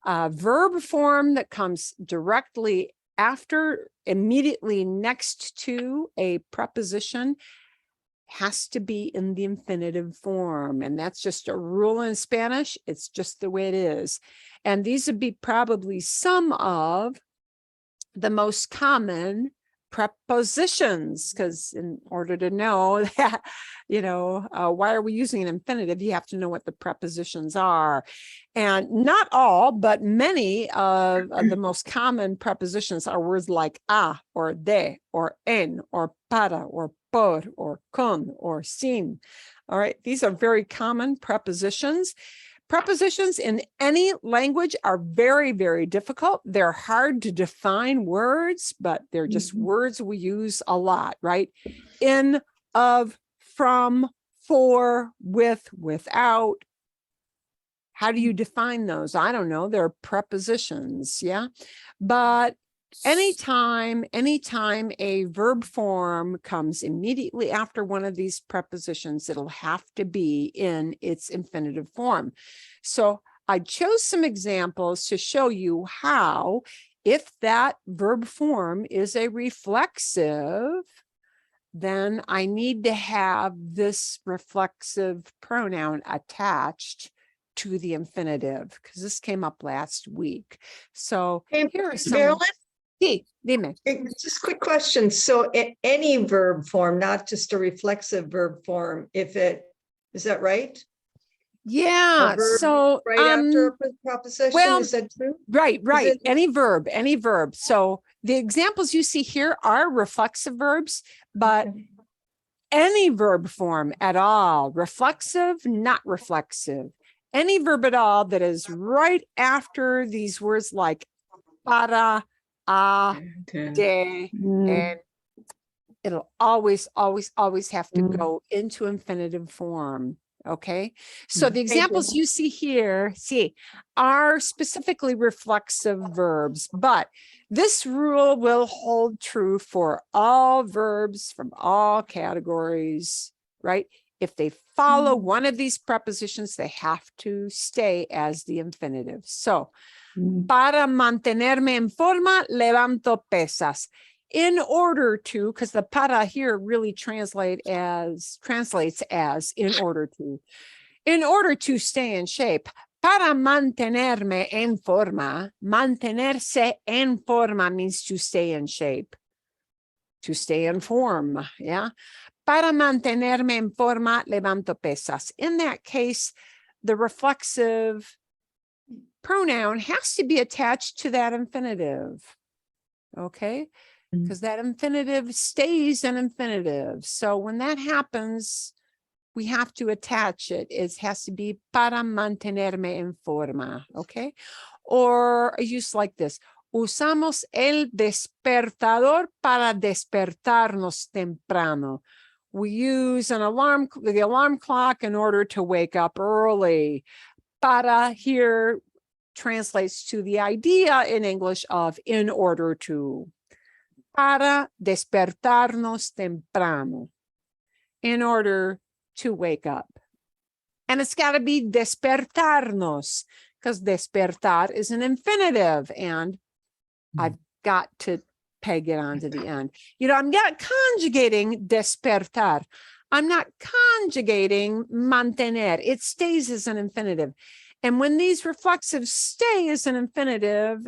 verb form that comes directly after, immediately next to a preposition has to be in the infinitive form. And that's just a rule in Spanish. It's just the way it is. And these would be probably some of the most common prepositions, because in order to know that, why are we using an infinitive, you have to know what the prepositions are. And not all, but many of the most common prepositions are words like a, or de, or en, or para, or por, or con, or sin. All right, these are very common prepositions. Prepositions in any language are very, very difficult. They're hard to define words, but they're just words we use a lot, right? In, of, from, for, with, without. How do you define those? I don't know. They're prepositions, yeah? But anytime a verb form comes immediately after one of these prepositions, it'll have to be in its infinitive form. So I chose some examples to show you how, if that verb form is a reflexive, then I need to have this reflexive pronoun attached to the infinitive, because this came up last week. So Hey, here are some. Marilyn, Sí, dime. just a quick question. So any verb form, not just a reflexive verb form, is that right? Yeah, A verb so right after a proposition, well, is that true? right, it- any verb. So the examples you see here are reflexive verbs, but any verb form at all, reflexive, not reflexive, any verb at all that is right after these words like para, de, and it'll always have to go into infinitive form. Okay, so the examples you see here, are specifically reflexive verbs, but this rule will hold true for all verbs from all categories, right? If they follow one of these prepositions, they have to stay as the infinitive. So, para mantenerme en forma, levanto pesas. In order to, because the para here really translates as in order to stay in shape. Para mantenerme en forma, mantenerse en forma means to stay in shape, to stay in form, yeah? Para mantenerme en forma, levanto pesas. In that case, the reflexive pronoun has to be attached to that infinitive, okay? Because that infinitive stays an infinitive. So when that happens, we have to attach it. It has to be para mantenerme en forma, okay? Or a use like this. Usamos el despertador para despertarnos temprano. We use the alarm clock in order to wake up early. Para here translates to the idea in English of in order to. Para despertarnos temprano, in order to wake up. And it's got to be despertarnos, because despertar is an infinitive, and I've got to peg it onto the end. I'm not conjugating despertar. I'm not conjugating mantener. It stays as an infinitive. And when these reflexives stay as an infinitive,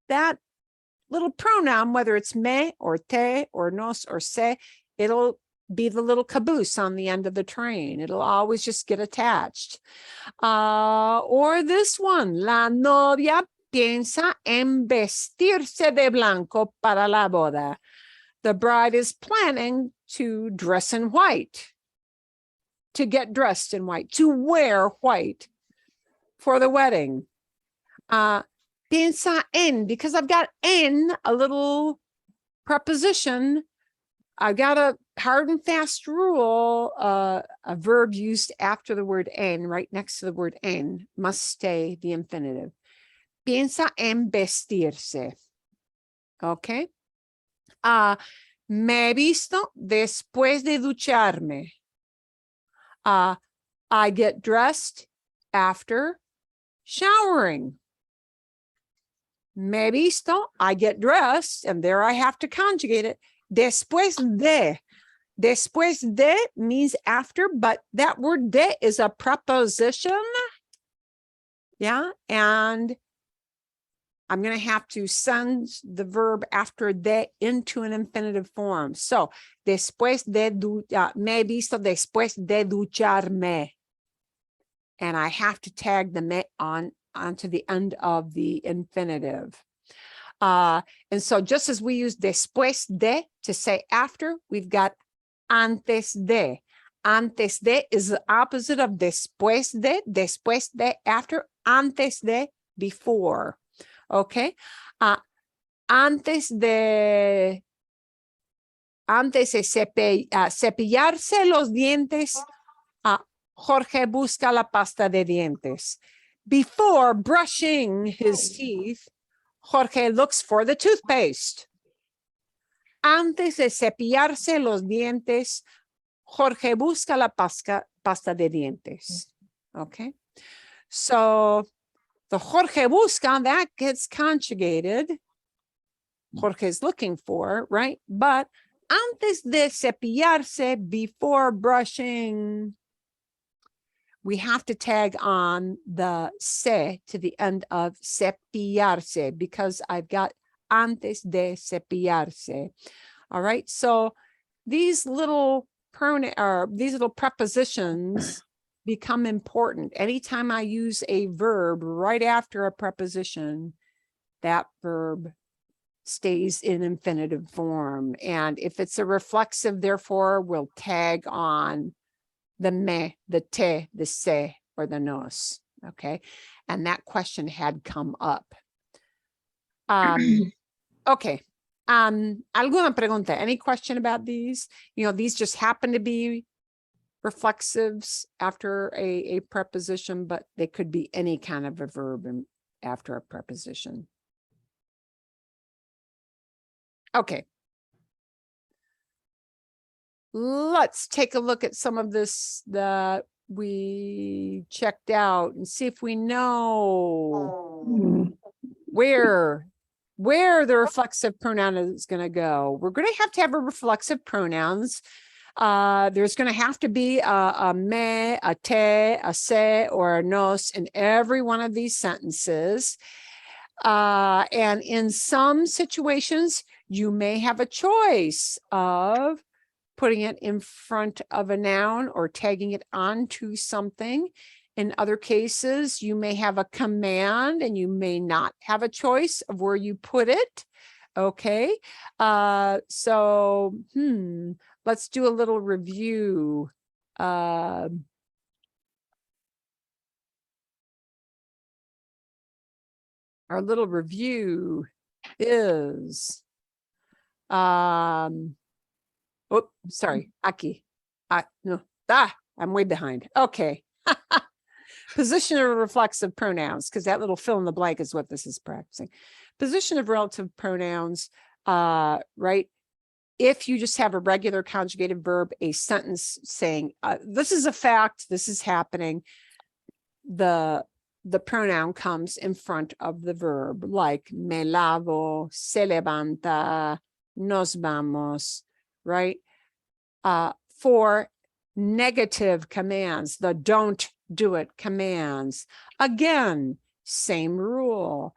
that little pronoun, whether it's me or te or nos or se, it'll be the little caboose on the end of the train. It'll always just get attached. Or this one, la novia piensa en vestirse de blanco para la boda. The bride is planning to dress in white, to get dressed in white, to wear white for the wedding. Piensa en, because I've got en, a little preposition, I've got a hard and fast rule. A verb used after the word en, right next to the word en, must stay the infinitive. Piensa en vestirse. Okay. Me he visto después de ducharme. I get dressed after showering. Me he visto, I get dressed, and there I have to conjugate it. Después de. Después de means after, but that word de is a preposition. Yeah, and I'm going to have to send the verb after de into an infinitive form. So, después de, me he visto después de ducharme. And I have to tag the me onto the end of the infinitive. And so just as we use después de to say after, we've got antes de. Antes de is the opposite of después de after, antes de, before. Okay. Antes de cepillarse los dientes, Jorge busca la pasta de dientes. Before brushing his teeth, Jorge looks for the toothpaste. Antes de cepillarse los dientes, Jorge busca la pasta de dientes. Okay. So the Jorge busca, that gets conjugated. Jorge is looking for, right? But antes de cepillarse, before brushing, we have to tag on the se to the end of cepillarse because I've got antes de cepillarse. All right. So these little prepositions become important. Anytime I use a verb right after a preposition, that verb stays in infinitive form. And if it's a reflexive, therefore, we'll tag on the me, the te, the se, or the nos. Okay. And that question had come up. Okay. Alguna pregunta? Any question about these? You know, these just happen to be reflexives after a preposition, but they could be any kind of a verb after a preposition. Okay. Let's take a look at some of this that we checked out and see if we know where the reflexive pronoun is going to go. We're going to have a reflexive pronouns. There's going to have to be a me, a te, a se, or a nos in every one of these sentences. And in some situations, you may have a choice of putting it in front of a noun or tagging it onto something. In other cases, you may have a command and you may not have a choice of where you put it. Okay. So, let's do a little review. Our little review is, oh, sorry, aquí. No, I'm way behind. Okay. Position of reflexive pronouns, because that little fill in the blank is what this is practicing. Position of relative pronouns, right? If you just have a regular conjugated verb, a sentence saying, this is a fact, this is happening, the pronoun comes in front of the verb, like me lavo, se levanta, nos vamos, right? For negative commands, the don't do it commands, again, same rule.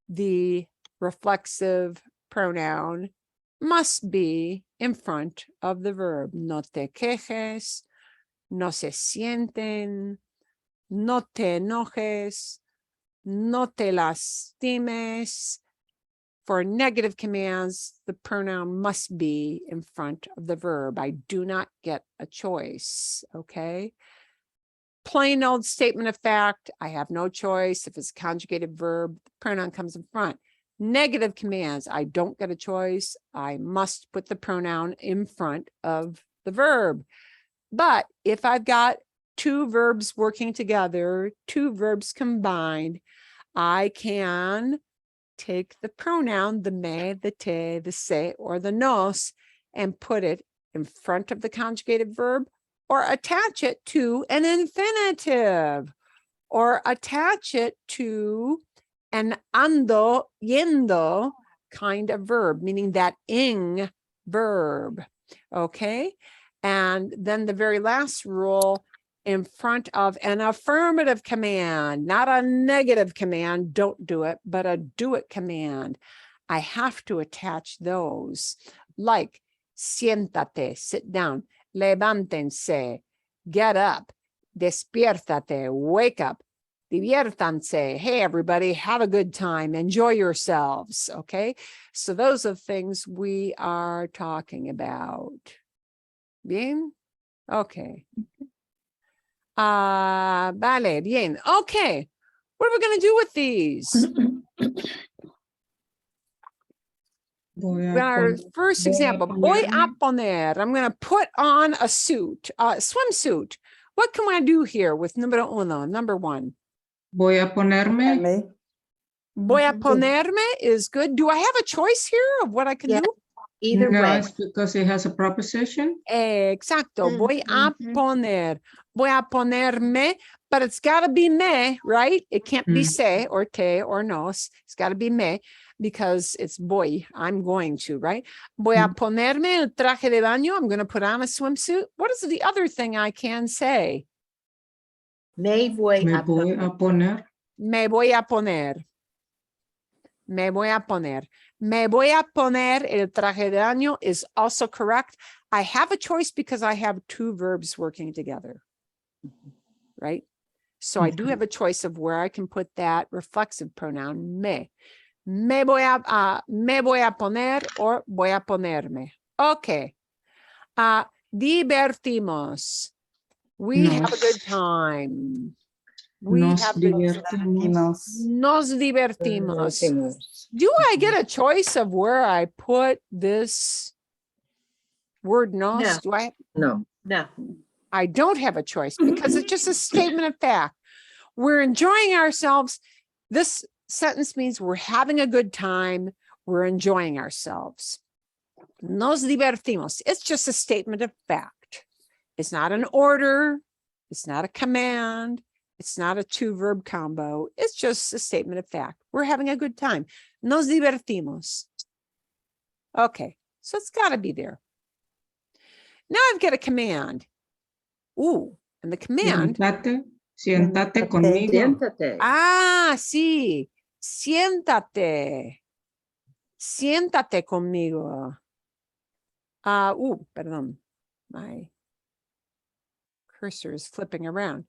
The reflexive pronoun must be in front of the verb. No te quejes, no se sienten, no te enojes, no te lastimes. For negative commands, the pronoun must be in front of the verb. I do not get a choice, okay? Plain old statement of fact, I have no choice. If it's a conjugated verb, the pronoun comes in front. Negative commands, I don't get a choice. I must put the pronoun in front of the verb. But if I've got two verbs working together, two verbs combined, I can take the pronoun, the me, the te, the se, or the nos, and put it in front of the conjugated verb, or attach it to an infinitive, or attach it to an ando, yendo kind of verb, meaning that ing verb, okay? And then the very last rule, in front of an affirmative command, not a negative command, don't do it, but a do it command. I have to attach those, like siéntate, sit down, levántense, get up, despiértate, wake up, diviértanse, hey everybody, have a good time, enjoy yourselves, okay? So those are things we are talking about. Bien? Okay. Vale, bien. Okay. What are we going to do with these? Voy a Our pon- first voy a example, voy a ponerme- poner. I'm going to put on a suit, swimsuit. What can I do here with number uno, number one? Voy a ponerme. Voy a ponerme is good. Do I have a choice here of what I can Yeah. do? Either No, way. it's because it has a preposition. Exacto. Voy a Mhm. poner. Voy a ponerme, but it's got to be me, right? It can't be se or te or nos. It's got to be me because it's voy. I'm going to, right? Voy a ponerme el traje de baño. I'm going to put on a swimsuit. What is the other thing I can say? Me voy Me a voy a poner. Me voy a poner. Me voy a poner. Me voy a poner el traje de baño is also correct. I have a choice because I have two verbs working together, right? So I do have a choice of where I can put that reflexive pronoun me. Me voy a poner or voy a ponerme. Okay. Divertimos. We have a good time. We Nos have a good divertimos. Nos divertimos. Do I get a choice of where I put this word nos? No. Do I? No. No. I don't have a choice because it's just a statement of fact. We're enjoying ourselves. This sentence means we're having a good time. We're enjoying ourselves. Nos divertimos. It's just a statement of fact. It's not an order. It's not a command. It's not a two-verb combo. It's just a statement of fact. We're having a good time. Nos divertimos. Okay, so it's got to be there. Now I've got a command. Ooh, and the command. Siéntate conmigo. Siéntate. Sí. Siéntate. Siéntate conmigo. Perdón. My cursor is flipping around.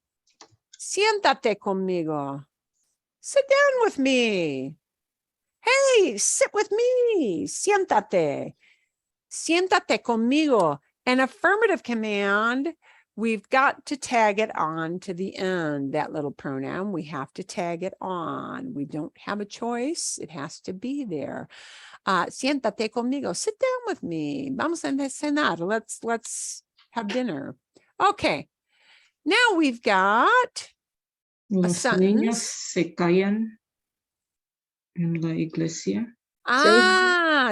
Siéntate conmigo. Sit down with me. Hey, sit with me. Siéntate. Siéntate conmigo. An affirmative command, we've got to tag it on to the end, that little pronoun. We have to tag it on. We don't have a choice. It has to be there. Siéntate conmigo. Sit down with me. Vamos a cenar. Let's have dinner. Okay. Now we've got Los niños se callan en la iglesia.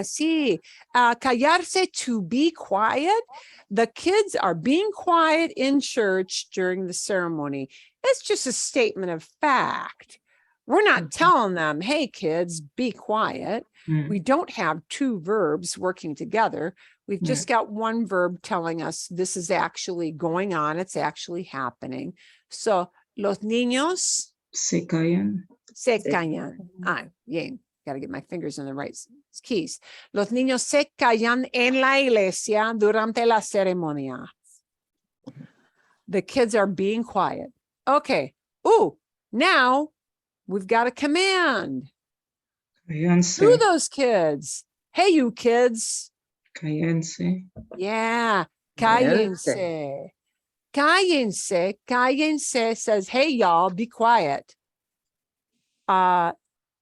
Sí. Callarse, to be quiet. The kids are being quiet in church during the ceremony. It's just a statement of fact. We're not telling them, hey, kids, be quiet. We don't have two verbs working together. We've just got one verb telling us this is actually going on. It's actually happening. So, los niños Se callan. se callan. Bien. Got to get my fingers in the right keys. Los niños se callan en la iglesia durante la ceremonia. The kids are being quiet. Okay. Ooh, now we've got a command. Cállense. To those kids. Hey, you kids. Cállense. Yeah. Cállense. Cállense. Cállense says, hey, y'all, be quiet.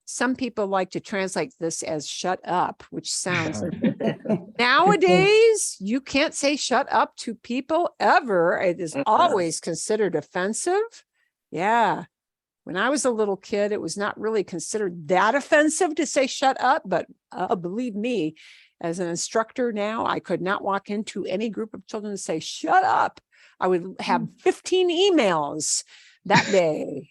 Some people like to translate this as shut up, which sounds nowadays you can't say shut up to people ever. It is always considered offensive. Yeah. When I was a little kid, it was not really considered that offensive to say shut up, but believe me, as an instructor now, I could not walk into any group of children and say, shut up. I would have 15 emails that day.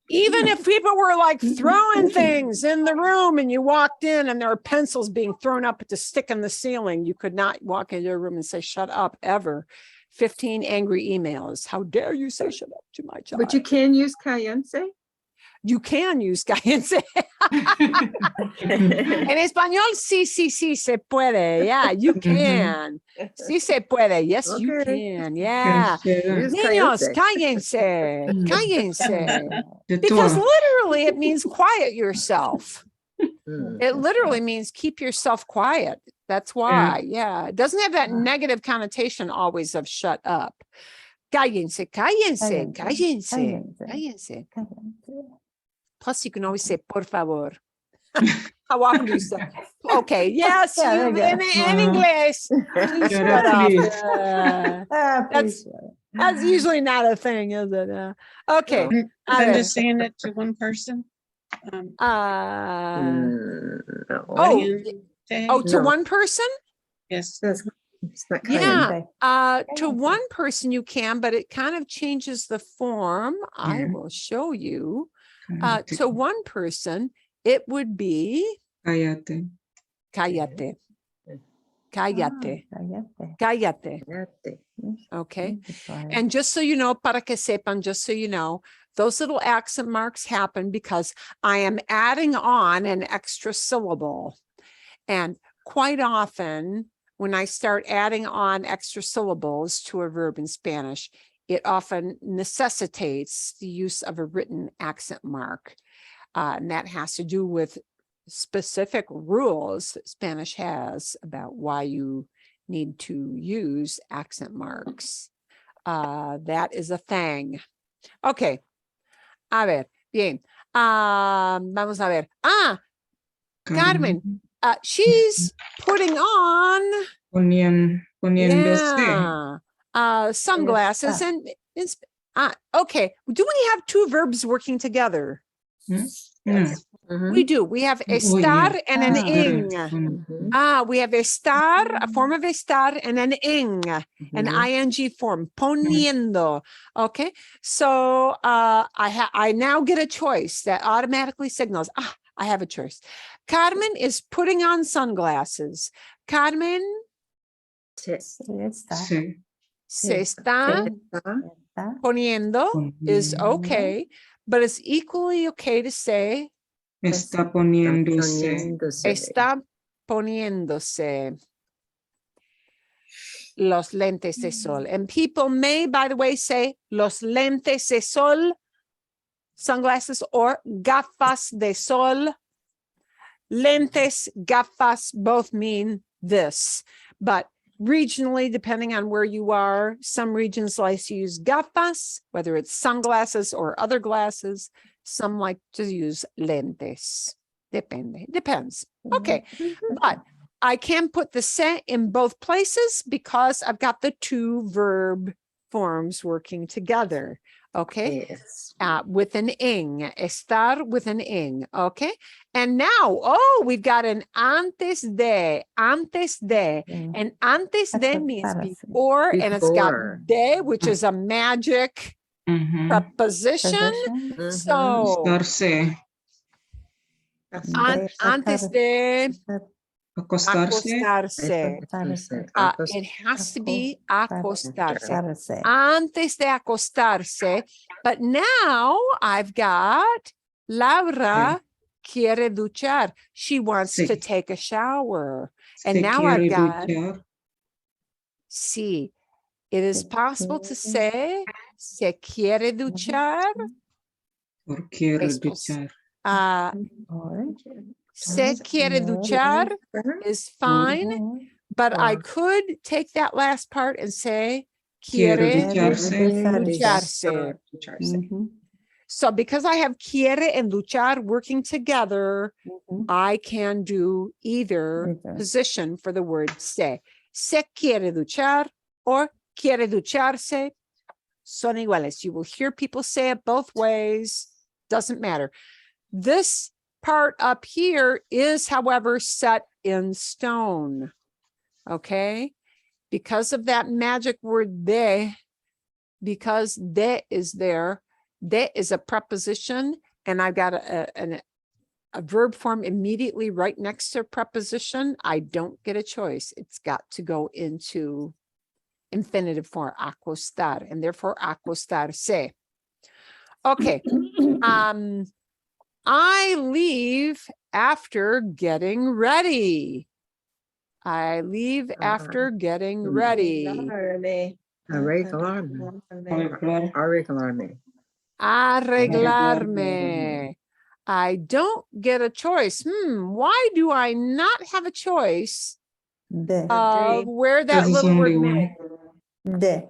Even if people were like throwing things in the room and you walked in and there are pencils being thrown up to stick in the ceiling, you could not walk into a room and say, shut up ever. 15 angry emails. How dare you say shut up to my child? But you can use cállense. You can use cállense. En español, sí, se puede. Yeah, you can. Sí se puede. Yes, you Okay. can. Yeah. Use Niños, cállense. cállense. Cállense. The Because door. literally it means quiet yourself. Mm. It literally means keep yourself quiet. That's why. Yeah. It doesn't have that negative connotation always of shut up. Cállense, cállense, cállense, cállense. Plus, you can always say, por favor. How often do you say? Okay, yes, Yeah, there you, you go. in English. Please Shut shut up, up. please. That's usually not a thing, is it? Okay. A I'm ver. just saying it to one person. No. To No. one person? Yes. It's not Yeah. cállense. To one person you can, but it kind of changes the form. I Yeah. will show you. Cállate. To one person, it would be Cállate. cállate. Cállate. Cállate. Cállate. Okay. And just so you know, para que sepan, just so you know, those little accent marks happen because I am adding on an extra syllable. And quite often, when I start adding on extra syllables to a verb in Spanish, it often necessitates the use of a written accent mark. And that has to do with specific rules that Spanish has about why you need to use accent marks. That is a thing. Okay. A ver, bien. Vamos a ver. Carmen, she's putting on Poniéndose. sunglasses and okay. Do we have two verbs working together? No. Mhm. We do. We have estar and an ing. Mhm. We have estar, a form of estar, and an ing, an Mhm. ing form, poniendo. Okay, so I now get a choice that automatically signals, I have a choice. Carmen is putting on sunglasses. Carmen Se Sí. se está está poniendo is okay, but it's equally okay to say Está poniéndose. está poniéndose los lentes de sol. And people may, by the way, say los lentes de sol, sunglasses, or gafas de sol. Lentes, gafas both mean this, but regionally, depending on where you are, some regions like to use gafas, whether it's sunglasses or other glasses. Some like to use lentes. Depends. Okay, but I can put the se in both places because I've got the two verb forms working together. Okay, Yes. with an ing, estar with an ing. Okay, and now, we've got an antes de, and antes de means before, and it's got Before. de, which is a magic preposition. So Estarse. antes de Acostarse. acostarse, it has to be acostarse. Antes de acostarse, but now I've got Laura quiere duchar. She wants Se- to take a shower. And Se now I've quiere got, duchar. sí, it is Se possible to quiere- say, se quiere duchar. Or quiere Después, duchar. Or Se quiere duchar is fine, but I could take that last part and say, Quiere quiere ducharse. ducharse. Mhm, So because I have quiere and luchar working together, mhm. I can do either Either. position for the word se. Se quiere duchar or quiere ducharse. Son iguales. You will hear people say it both ways. Doesn't matter. This part up here is, however, set in stone. Okay? Because of that magic word de, because de is there, de is a preposition, and I've got a verb form immediately right next to a preposition. I don't get a choice. It's got to go into infinitive form, acostar, and therefore acostarse. Okay. I leave after getting ready. I leave after getting ready. Arreglarme. Arreglar. Arreglarme. Arreglarme. I don't get a choice. Why do I not have a choice De. of where that Because it's little only word one. De.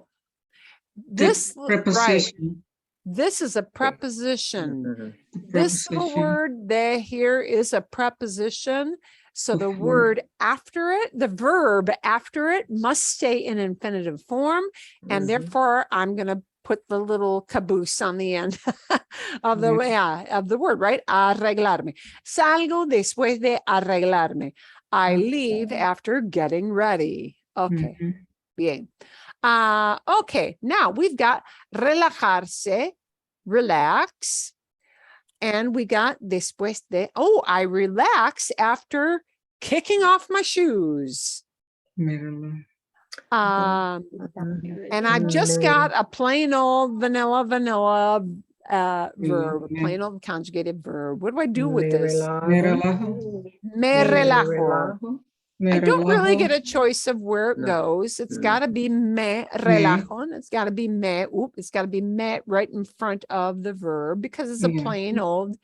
this right? Preposition. This is a preposition. Mhm. This little Preposition. word there here is a preposition. So the Of word after it, the verb after it must stay in infinitive form. And Mhm. therefore I'm going to put the little caboose on the end of the of the word, right? Arreglarme. Salgo después de arreglarme. I leave after getting ready. Okay. Mhm. Bien. Okay, now we've got relajarse, relax. And we got después de, I relax after kicking off my shoes. Míralo. And I've just got a plain old vanilla verb, a Yeah. plain old conjugated verb. What do I do with this? Me relajo. Me relajo. Me I don't really relajo. get a choice of where it No. goes. It's got to be me relajo. And it's got to be me. It's got to be me right in front of the verb because it's a Yeah. plain old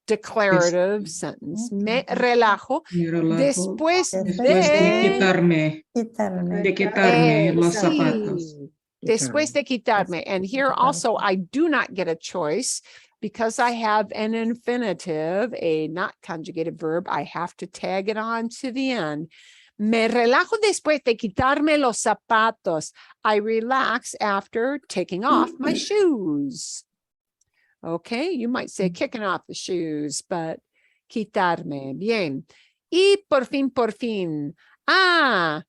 declarative sentence. Me relajo. Me relajo. Después Después de de quitarme. Quitarme. De quitarme los sí. zapatos. Después de quitarme. And here also, I do not get a choice because I have an infinitive, a not conjugated verb. I have to tag it on to the end. Me relajo después de quitarme los zapatos. I relax after taking off my shoes. Okay, you might say kicking off the shoes, but quitarme. Bien. Y por fin. And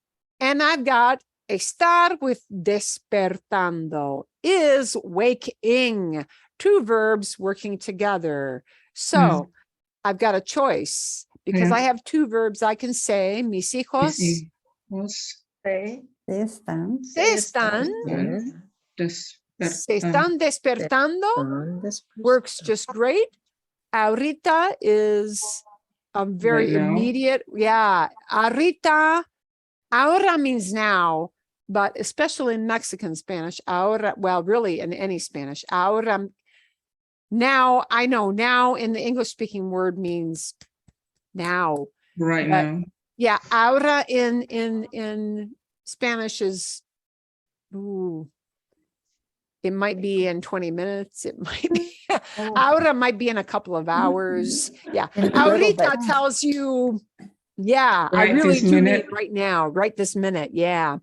I've got estar with despertando is waking. Two verbs working together. So I've got a choice because I have two verbs I can say. Mis hijos Se están. se están despertando. Works just great. Ahorita is a very Right now. immediate. Yeah. Ahorita. Ahora means now, but especially in Mexican Spanish. Ahora, well, really in any Spanish. Ahora. Now, I know now in the English speaking word means now. Right But, now. yeah. Ahora in Spanish is, it might be in 20 minutes. It might be, ahora might be in a couple of hours. Yeah. In a little bit. Ahorita tells you, yeah, I Right really this do mean minute. right now, right this minute. Yeah.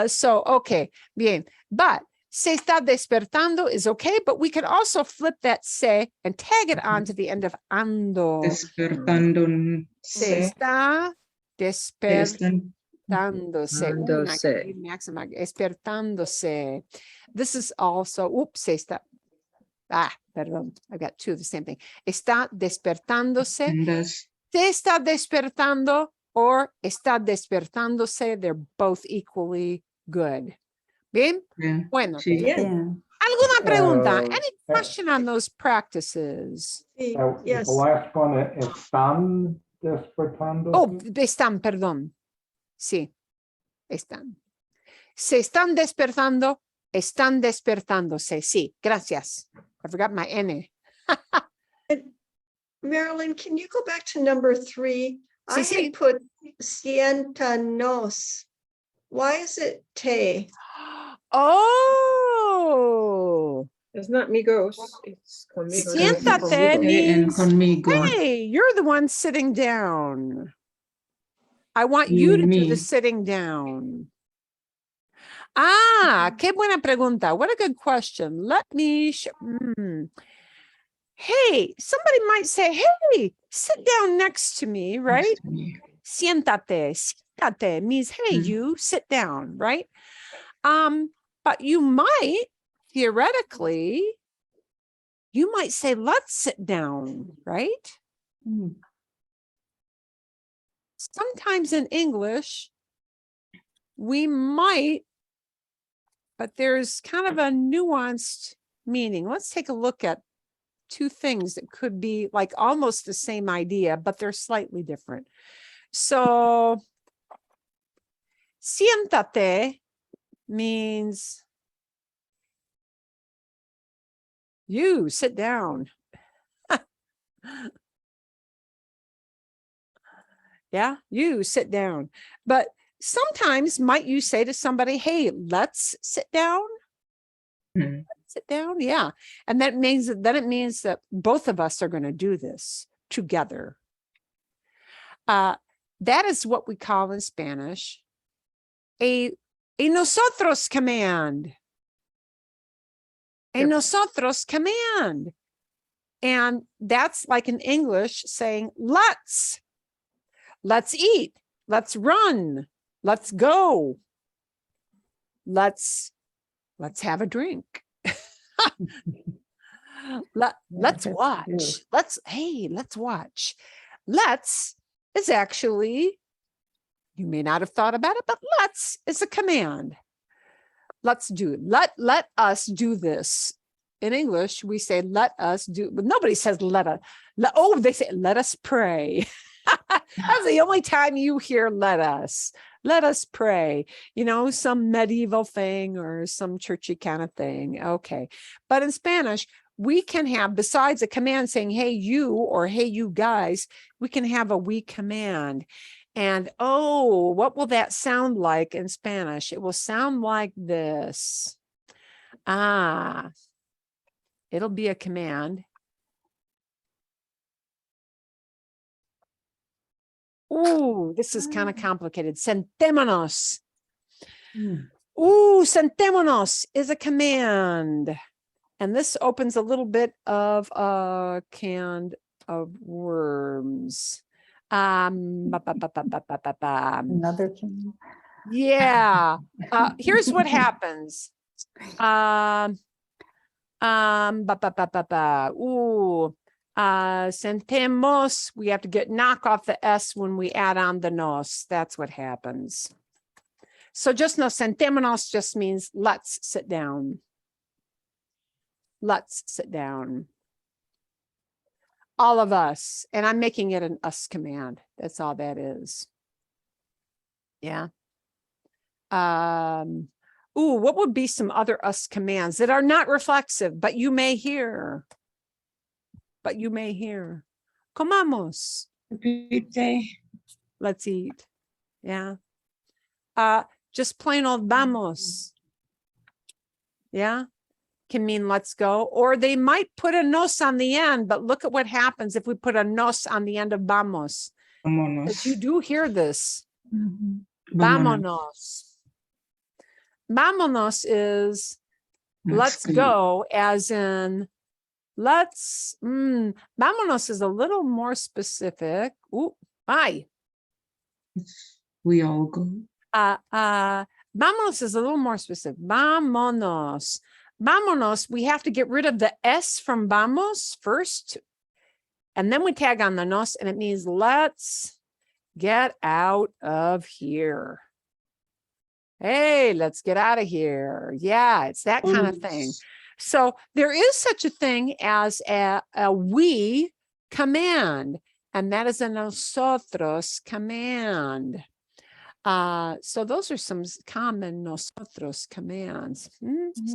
So, okay, bien. But se está despertando is okay, but we could also flip that se and tag it on to the end of ando. Despertando. Se está despertando. Despertándose. Maxima, despertándose. This is also, se está. Perdón, I've got two of the same thing. Está despertándose. Se está despertando or está despertándose. They're both equally good. Bien. Yeah. Bueno, Sí. Bien. ¿Alguna pregunta? Uh, Any question on those practices? Yes. The last one, están despertando. Oh, están, perdón. Sí, están. Se están despertando, están despertándose. Sí, gracias. I forgot my N. Marilyn, can you go back to number 3? I Sí, sí. had put siéntanos. Why is it te? Oh, It's not migos, it's conmigo. siéntate And means, conmigo. hey, you're the one sitting down. I want you to do Me. the sitting down. Ah, qué buena pregunta. What a good question. Let me, hey, somebody might say, hey, sit down next to me, right? Next to me. Siéntate. Siéntate means, hey, Mm. you sit down, right? But you might, theoretically, you might say, let's sit down, right? Mm. Sometimes in English, we might, but there's kind of a nuanced meaning. Let's take a look at two things that could be like almost the same idea, but they're slightly different. So, siéntate means you sit down. Yeah, you sit down. But sometimes might you say to somebody, hey, let's sit down? Mm. Sit down, yeah. And that means that then it means that both of us are going to do this together. That is what we call in Spanish a nosotros command. A nosotros command. And that's like in English saying let's eat, let's run, let's go, let's have a drink. Let's watch. Let's watch. Let's is actually, you may not have thought about it, but let's is a command. Let's do it. Let us do this. In English, we say let us do, but nobody says they say let us pray. That's the only time you hear let us pray, some medieval thing or some churchy kind of thing. Okay. But in Spanish, we can have, besides a command saying, hey, you, or hey, you guys, we can have a we command. And what will that sound like in Spanish? It will sound like this. It'll be a command. Ooh, this is kind of complicated. Sentémonos. Sentémonos is a command. And this opens a little bit of a can of worms. Another can. Yeah. Here's what happens. Sentemos, we have to knock off the S when we add on the nos. That's what happens. So just know sentémonos just means let's sit down. Let's sit down. All of us. And I'm making it an us command. That's all that is. Yeah. What would be some other us commands that are not reflexive, but you may hear? Comamos. Let's eat. Yeah. Just plain old vamos. Yeah. Can mean let's go. Or they might put a nos on the end, but look at what happens if we put a nos on the end of vamos. But you do hear this. Mm-hmm. Vámonos. Vámonos is let's go, as in let's, vámonos is a little more specific. We all go. Vámonos is a little more specific. Vámonos. Vámonos, we have to get rid of the S from vamos first. And then we tag on the nos, and it means let's get out of here. Hey, let's get out of here. Yeah, it's that kind of thing. So there is such a thing as a we command, and that is a nosotros command. So those are some common nosotros commands.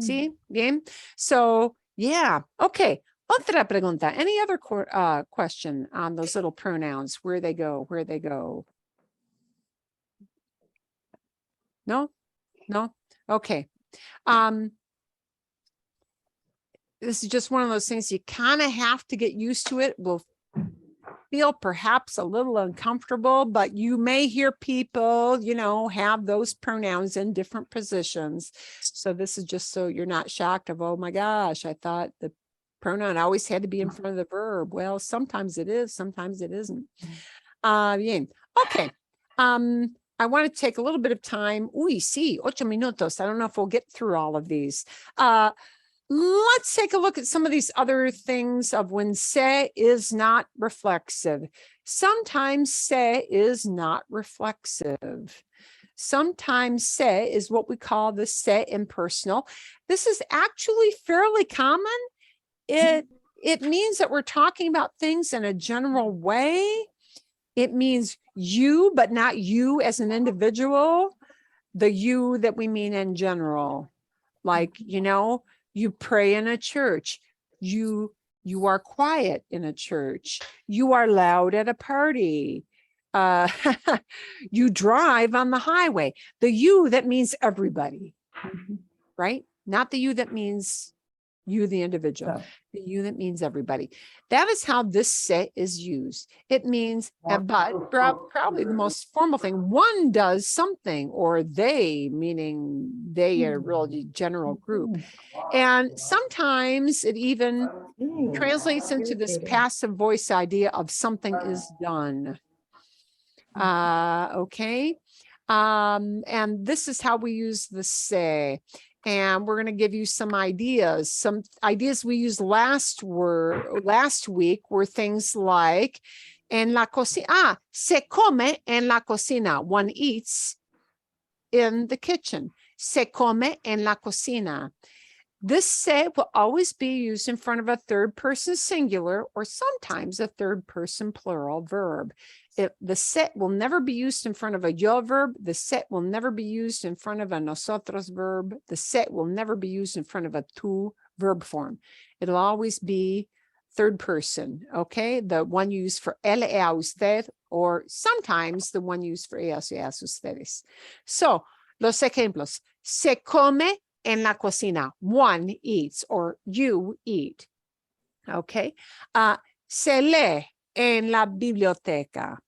See? Bien? So, yeah. Okay. Otra pregunta. Any other question on those little pronouns? Where they go? Where they go? No? No? Okay. This is just one of those things you kind of have to get used to it. Will feel perhaps a little uncomfortable, but you may hear people, have those pronouns in different positions. So this is just so you're not shocked of, oh my gosh, I thought the pronoun always had to be in front of the verb. Well, sometimes it is, sometimes it isn't. Bien. Okay. I want to take a little bit of time. Uy, sí, 8 minutos. I don't know if we'll get through all of these. Let's take a look at some of these other things of when se is not reflexive. Sometimes se is not reflexive. Sometimes se is what we call the se impersonal. This is actually fairly common. It means that we're talking about things in a general way. It means you, but not you as an individual. The you that we mean in general. Like, you pray in a church. You are quiet in a church. You are loud at a party. You drive on the highway. The you that means everybody, right? Not the you that means you, the individual. No. The you that means everybody. That is how this se is used. It means, but probably the most formal thing, one does something, or they, meaning they are a really general group. And sometimes it even translates into this passive voice idea of something is done. Okay. And this is how we use the se. And we're going to give you some ideas. Some ideas we used last week were things like en la cocina. Se come en la cocina. One eats in the kitchen. Se come en la cocina. This se will always be used in front of a third person singular or sometimes a third person plural verb. The se will never be used in front of a yo verb. The se will never be used in front of a nosotros verb. The se will never be used in front of a tú verb form. It'll always be third person, okay? The one used for él, ella, usted, or sometimes the one used for ellas, ellas, ustedes. So, los ejemplos. Se come en la cocina. One eats, or you eat. Okay. Se lee en la biblioteca.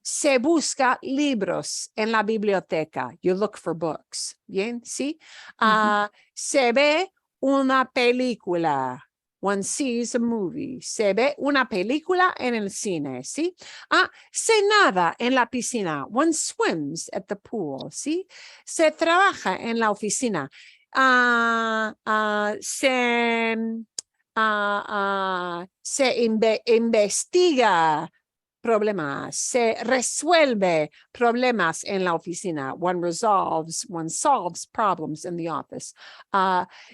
Se busca libros en la biblioteca. You look for books. Bien, ¿sí? Se ve una película. One sees a movie. Se ve una película en el cine, ¿sí? Se nada en la piscina. One swims at the pool, ¿sí? Se trabaja en la oficina. Se investiga problemas. Se resuelve problemas en la oficina. One solves problems in the office.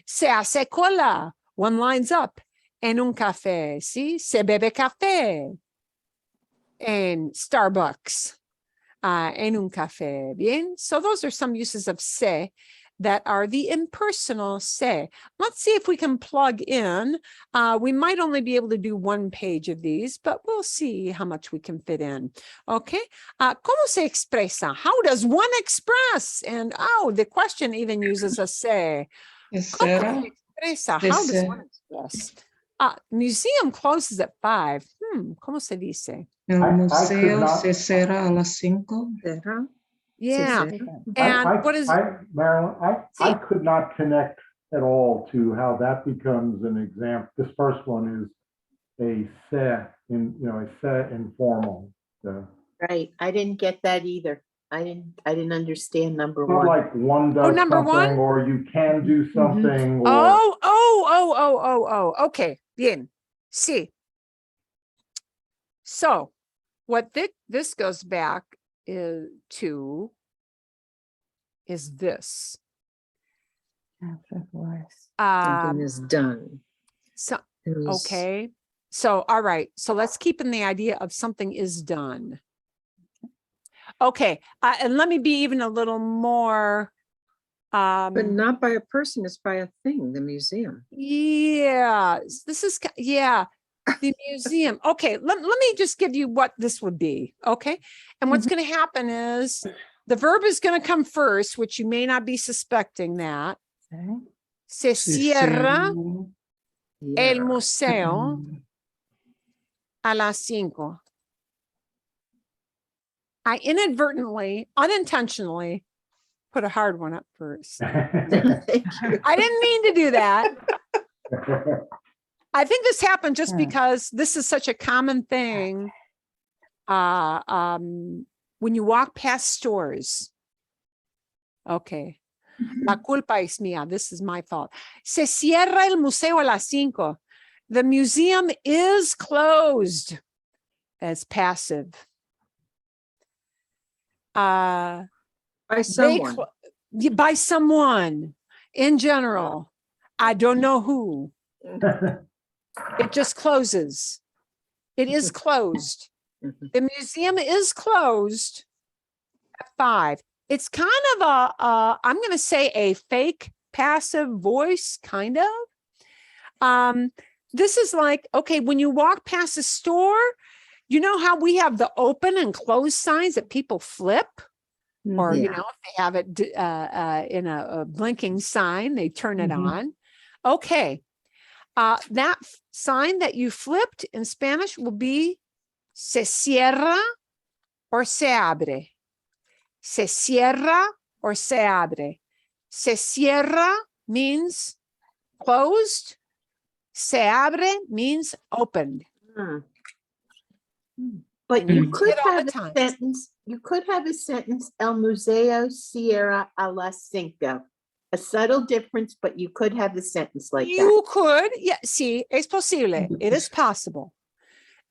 Se hace cola. One lines up en un café, ¿sí? Se bebe café en Starbucks, en un café, bien? So those are some uses of se that are the impersonal se. Let's see if we can plug in. We might only be able to do one page of these, but we'll see how much we can fit in. Okay. ¿Cómo se expresa? How does one express? And the question even uses a se. ¿Cómo se expresa? How does one express? Museum closes at 5. ¿Cómo se dice? El I museo could not- se cierra a las 5. Yeah. Sí, sí. And what is Marilyn, I Sí. could not connect at all to how that becomes an example. This first one is a set informal. Right. I didn't get that either. I didn't understand number Not one. like one does number something, one? or you can do something, or Oh, okay. Bien. Sí. So what this goes back is this. Something is done. So, Is- okay. So, all right. So let's keep in the idea of something is done. Okay. And let me be even a little more. But not by a person, it's by a thing, the museum. Yeah, this is, yeah, the museum. Okay, let me just give you what this would be. Okay. And what's going to happen is the verb is going to come first, which you may not be suspecting that. Se cierra el museo a las 5. I inadvertently, unintentionally put a hard one up first. Thank you. I didn't mean to do that. I think this happened just because this is such a common thing. When you walk past stores. Okay. La culpa es mía. This is my fault. Se cierra el museo a las 5. The museum is closed as passive. By someone. By someone in general. I don't know who. It just closes. It is closed. Mhm. The museum is closed at 5. It's kind of I'm going to say a fake passive voice, kind of. This is like, okay, when you walk past a store, you know how we have the open and close signs that people flip? Or, you Yeah. know, if they have it in a blinking sign, they turn it on. Okay. That sign that you flipped in Spanish will be se cierra or se abre. Se cierra or se abre. Se cierra means closed. Se abre means opened. Hmm. But And you see could it all have the a time. sentence, you could have a sentence, El Museo Sierra a las 5. A subtle difference, but you could have the sentence like that. You could, yeah, sí, es posible. It is possible.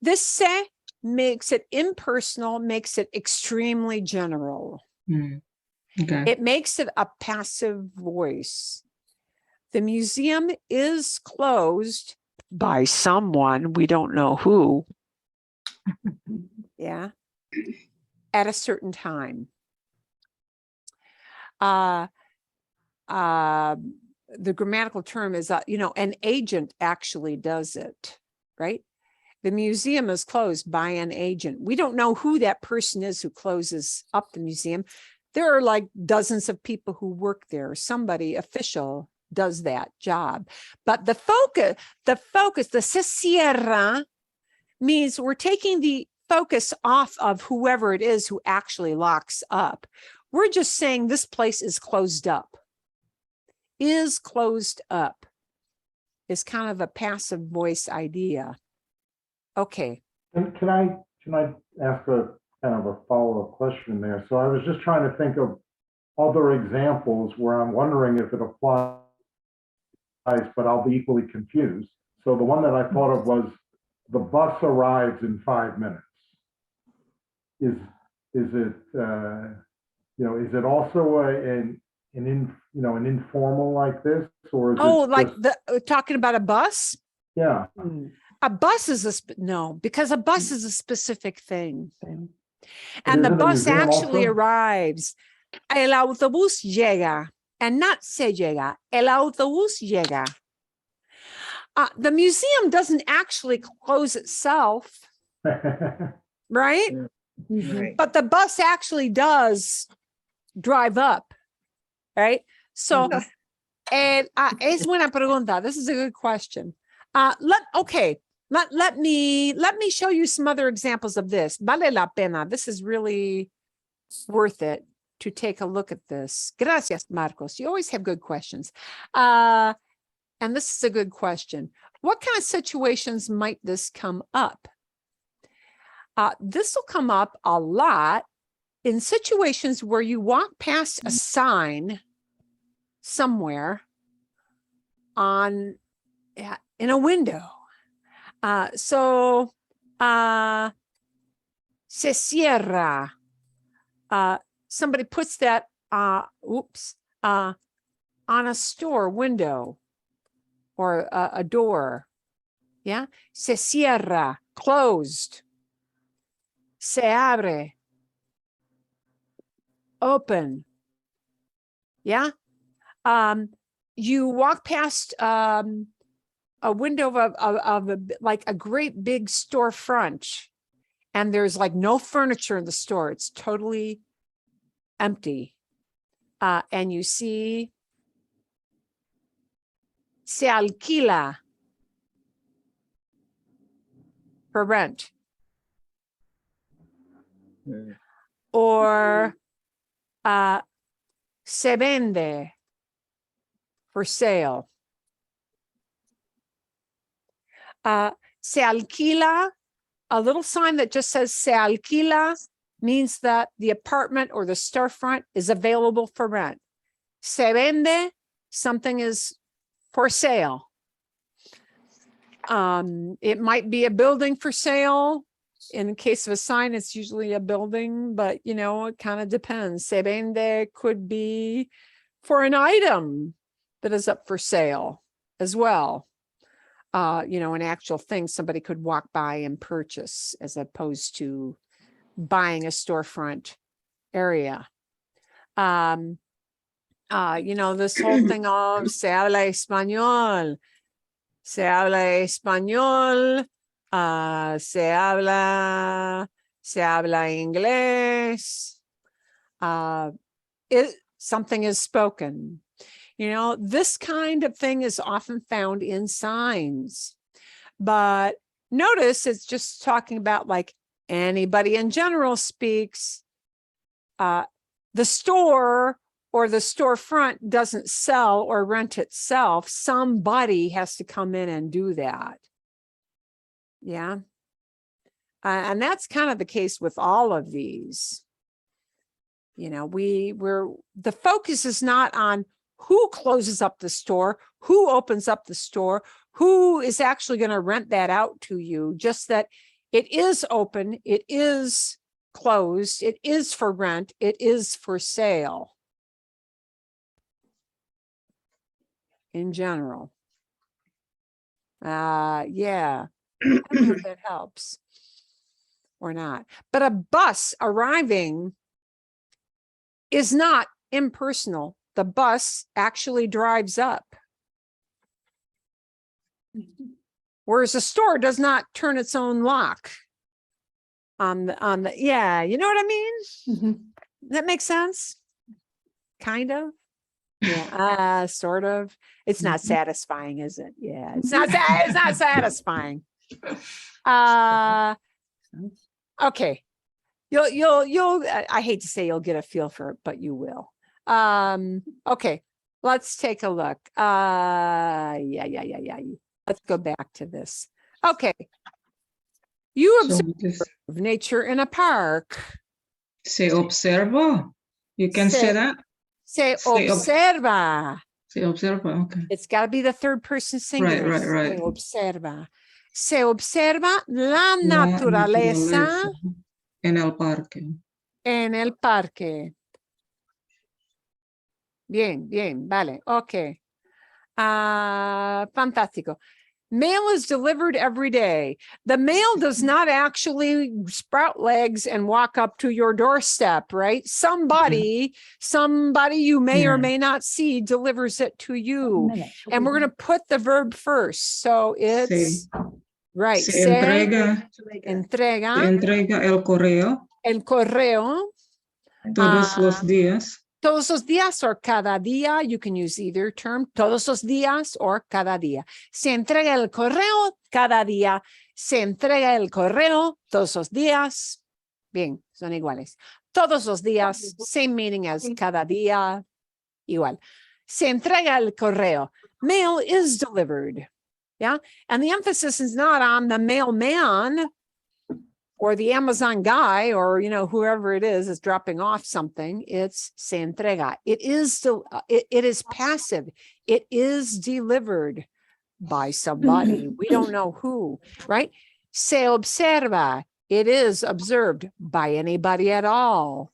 This se makes it impersonal, makes it extremely general. Okay. It makes it a passive voice. The museum is closed by someone, we don't know who. Yeah. At a certain time. The grammatical term is, you know, an agent actually does it, right? The museum is closed by an agent. We don't know who that person is who closes up the museum. There are like dozens of people who work there. Somebody official does that job. But the focus, the se cierra means we're taking the focus off of whoever it is who actually locks up. We're just saying this place is closed up. Is closed up is kind of a passive voice idea. Okay. And can I ask a kind of a follow-up question there? So I was just trying to think of other examples where I'm wondering if it applies, but I'll be equally confused. So the one that I thought of was the bus arrives in 5 minutes. Is it is it also an informal like this, or is Oh, it like just, talking about a bus? yeah? A bus is no, because a bus is a specific thing. Is And the it a bus museum actually also? arrives. El autobús llega, and not se llega. El autobús llega. The museum doesn't actually close itself, right? Right. But the bus actually does drive up, right? So, es buena pregunta. This is a good question. Let me show you some other examples of this. Vale la pena. This is really worth it to take a look at this. Gracias, Marcos. You always have good questions. And this is a good question. What kind of situations might this come up? This will come up a lot in situations where you walk past a sign somewhere in a window. Se cierra. Somebody puts that, on a store window. or a door. Yeah. Se cierra, closed. Se abre, open. Yeah. You walk past a window of like a great big storefront, and there's like no furniture in the store. It's totally empty. And you see se alquila for rent. Or se vende for sale. Se alquila, a little sign that just says se alquila means that the apartment or the storefront is available for rent. Se vende, something is for sale. It might be a building for sale. In the case of a sign, it's usually a building, but you know, it kind of depends. Se vende could be for an item that is up for sale as well. You know, an actual thing somebody could walk by and purchase as opposed to buying a storefront area. You know, this whole thing of se habla español. Se habla español. Se habla inglés. Something is spoken. You know, this kind of thing is often found in signs, but notice it's just talking about like anybody in general speaks. The store or the storefront doesn't sell or rent itself. Somebody has to come in and do that. Yeah. And that's kind of the case with all of these. You know, the focus is not on who closes up the store, who opens up the store, who is actually going to rent that out to you, just that it is open, it is closed, it is for rent, it is for sale. In general. Yeah. I don't know if that helps or not. But a bus arriving is not impersonal. The bus actually drives up. Whereas a store does not turn its own lock on the yeah, you know what I mean? That makes sense? Kind of. Yeah, sort of. It's not satisfying, is it? Yeah, it's not satisfying. Okay. You'll I hate to say you'll get a feel for it, but you will. Okay, let's take a look. Yeah. Let's go back to this. Okay. You observe nature in a park. Se observa. You can say that. Se observa. Se observa, okay. It's got to be the third person singular. Right. Se observa. Se observa la naturaleza en el parque. En el parque. Bien, vale, okay. Fantástico. Mail is delivered every day. The mail does not actually sprout legs and walk up to your doorstep, right? Somebody you may or may not see delivers it to you. And we're going to put the verb first. So it's right. Se entrega. Entrega. Se entrega el correo. El correo. Todos los días. Todos los días or cada día. You can use either term. Todos los días or cada día. Se entrega el correo cada día. Se entrega el correo todos los días. Bien, son iguales. Todos los días, same meaning as cada día. Igual. Se entrega el correo. Mail is delivered. Yeah. And the emphasis is not on the mailman or the Amazon guy, or, you know, whoever it is dropping off something. It's se entrega. It is passive. It is delivered by somebody. We don't know who, right? Se observa. It is observed by anybody at all.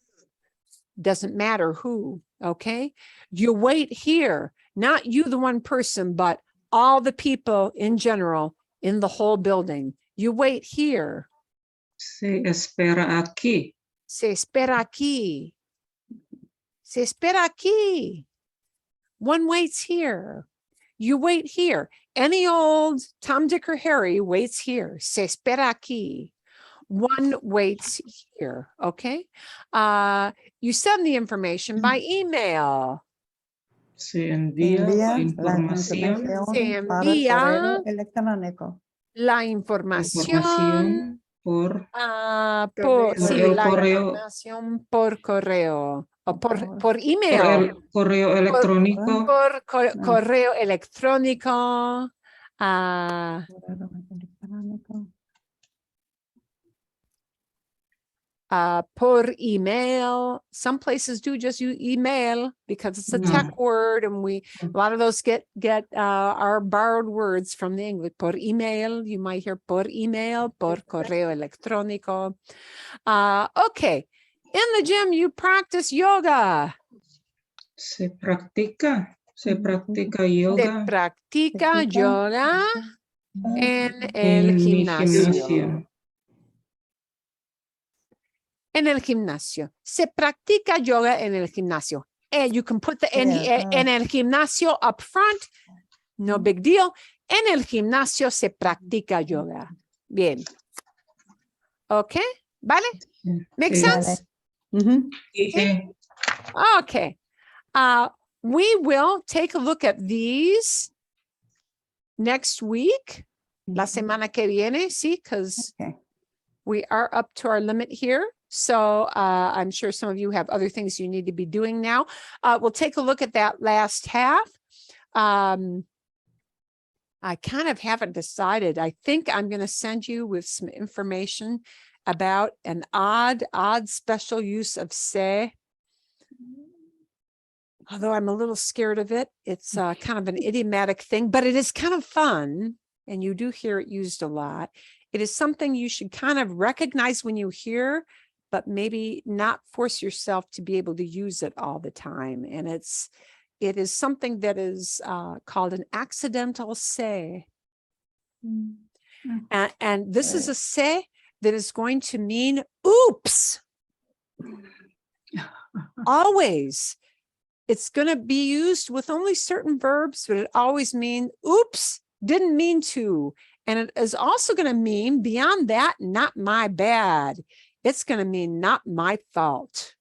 Doesn't matter who, okay? You wait here, not you, the one person, but all the people in general in the whole building. You wait here. Se espera aquí. Se espera aquí. Se espera aquí. One waits here. You wait here. Any old Tom, Dick, or Harry waits here. Se espera aquí. One waits here. Okay. You send the information by email. Se envía la información. Se para envía correo electrónico. la información Información por por, sí, el la correo. información por correo o por Por email. el correo electrónico. Por correo electrónico. Correo electrónico. Por email. Some places do just use email because it's a tech word, and a lot of those get our borrowed words from the English. Por email, you might hear por email, por correo electrónico. Okay, in the gym you practice yoga. Se practica yoga. Se practica yoga en el en mi gimnasio. En el gimnasio. Se practica yoga en el gimnasio. And you can put the en el gimnasio up front. No big deal. En el gimnasio se practica yoga. Bien. Okay. ¿Vale? Make sense? Sí. Okay. We will take a look at these next week. La semana que viene, sí, because we are up to our limit here. So I'm sure some of you have other things you need to be doing now. We'll take a look at that last half. I kind of haven't decided. I think I'm going to send you with some information about an odd special use of se. Although I'm a little scared of it. It's kind of an idiomatic thing, but it is kind of fun. And you do hear it used a lot. It is something you should kind of recognize when you hear, but maybe not force yourself to be able to use it all the time. And it is something that is called an accidental se. And this is a se that is going to mean oops. Always. It's going to be used with only certain verbs, but it always means oops, didn't mean to. And it is also going to mean beyond that, not my bad. It's going to mean not my fault.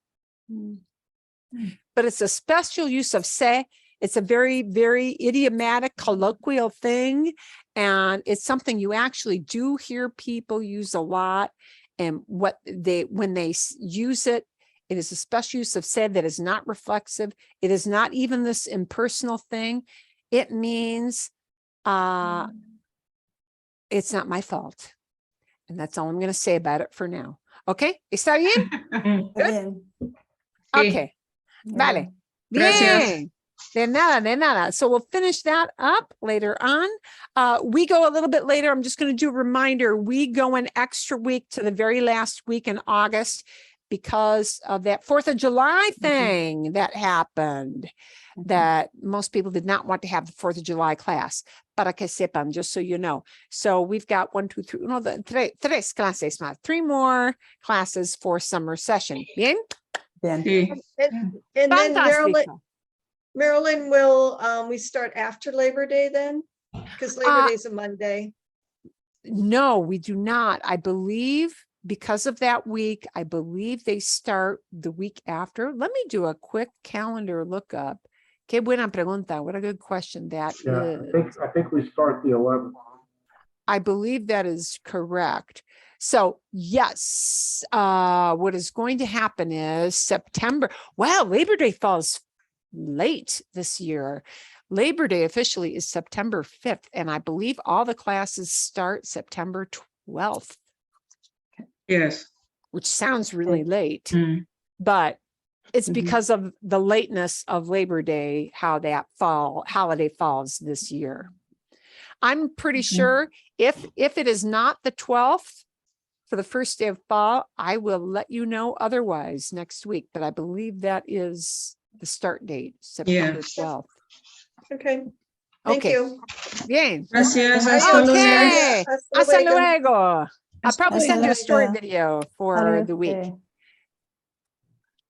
But it's a special use of se. It's a very, very idiomatic, colloquial thing. And it's something you actually do hear people use a lot. And when they use it, it is a special use of se that is not reflexive. It is not even this impersonal thing. It means it's not my fault. And that's all I'm going to say about it for now. Okay? ¿Está bien? Good? Okay. Vale. Bien. De nada. So we'll finish that up later on. We go a little bit later. I'm just going to do a reminder. We go an extra week to the very last week in August because of that 4th of July thing that happened. That most people did not want to have the 4th of July class. Para que sepan, just so you know. So we've got 3 clases más, 3 more classes for summer session. Bien? And then Marilyn, will we start after Labor Day then? Because Labor Day is a Monday. No, we do not. I believe because of that week, I believe they start the week after. Let me do a quick calendar lookup. Qué buena pregunta. What a good question that is. I think we start the 11th. I believe that is correct. So yes, what is going to happen is September. Wow, Labor Day falls late this year. Labor Day officially is September 5th, and I believe all the classes start September 12th. Yes. Which sounds really late, but it's because of the lateness of Labor Day, how that holiday falls this year. I'm pretty sure if it is not the 12th for the first day of fall, I will let you know otherwise next week, but I believe that is the start date, September 12th. Okay. Thank Okay. you. Bien. Gracias. Hasta luego. Okay. Hasta Hasta luego. luego. I'll probably Hasta send you a story luego. video for the week.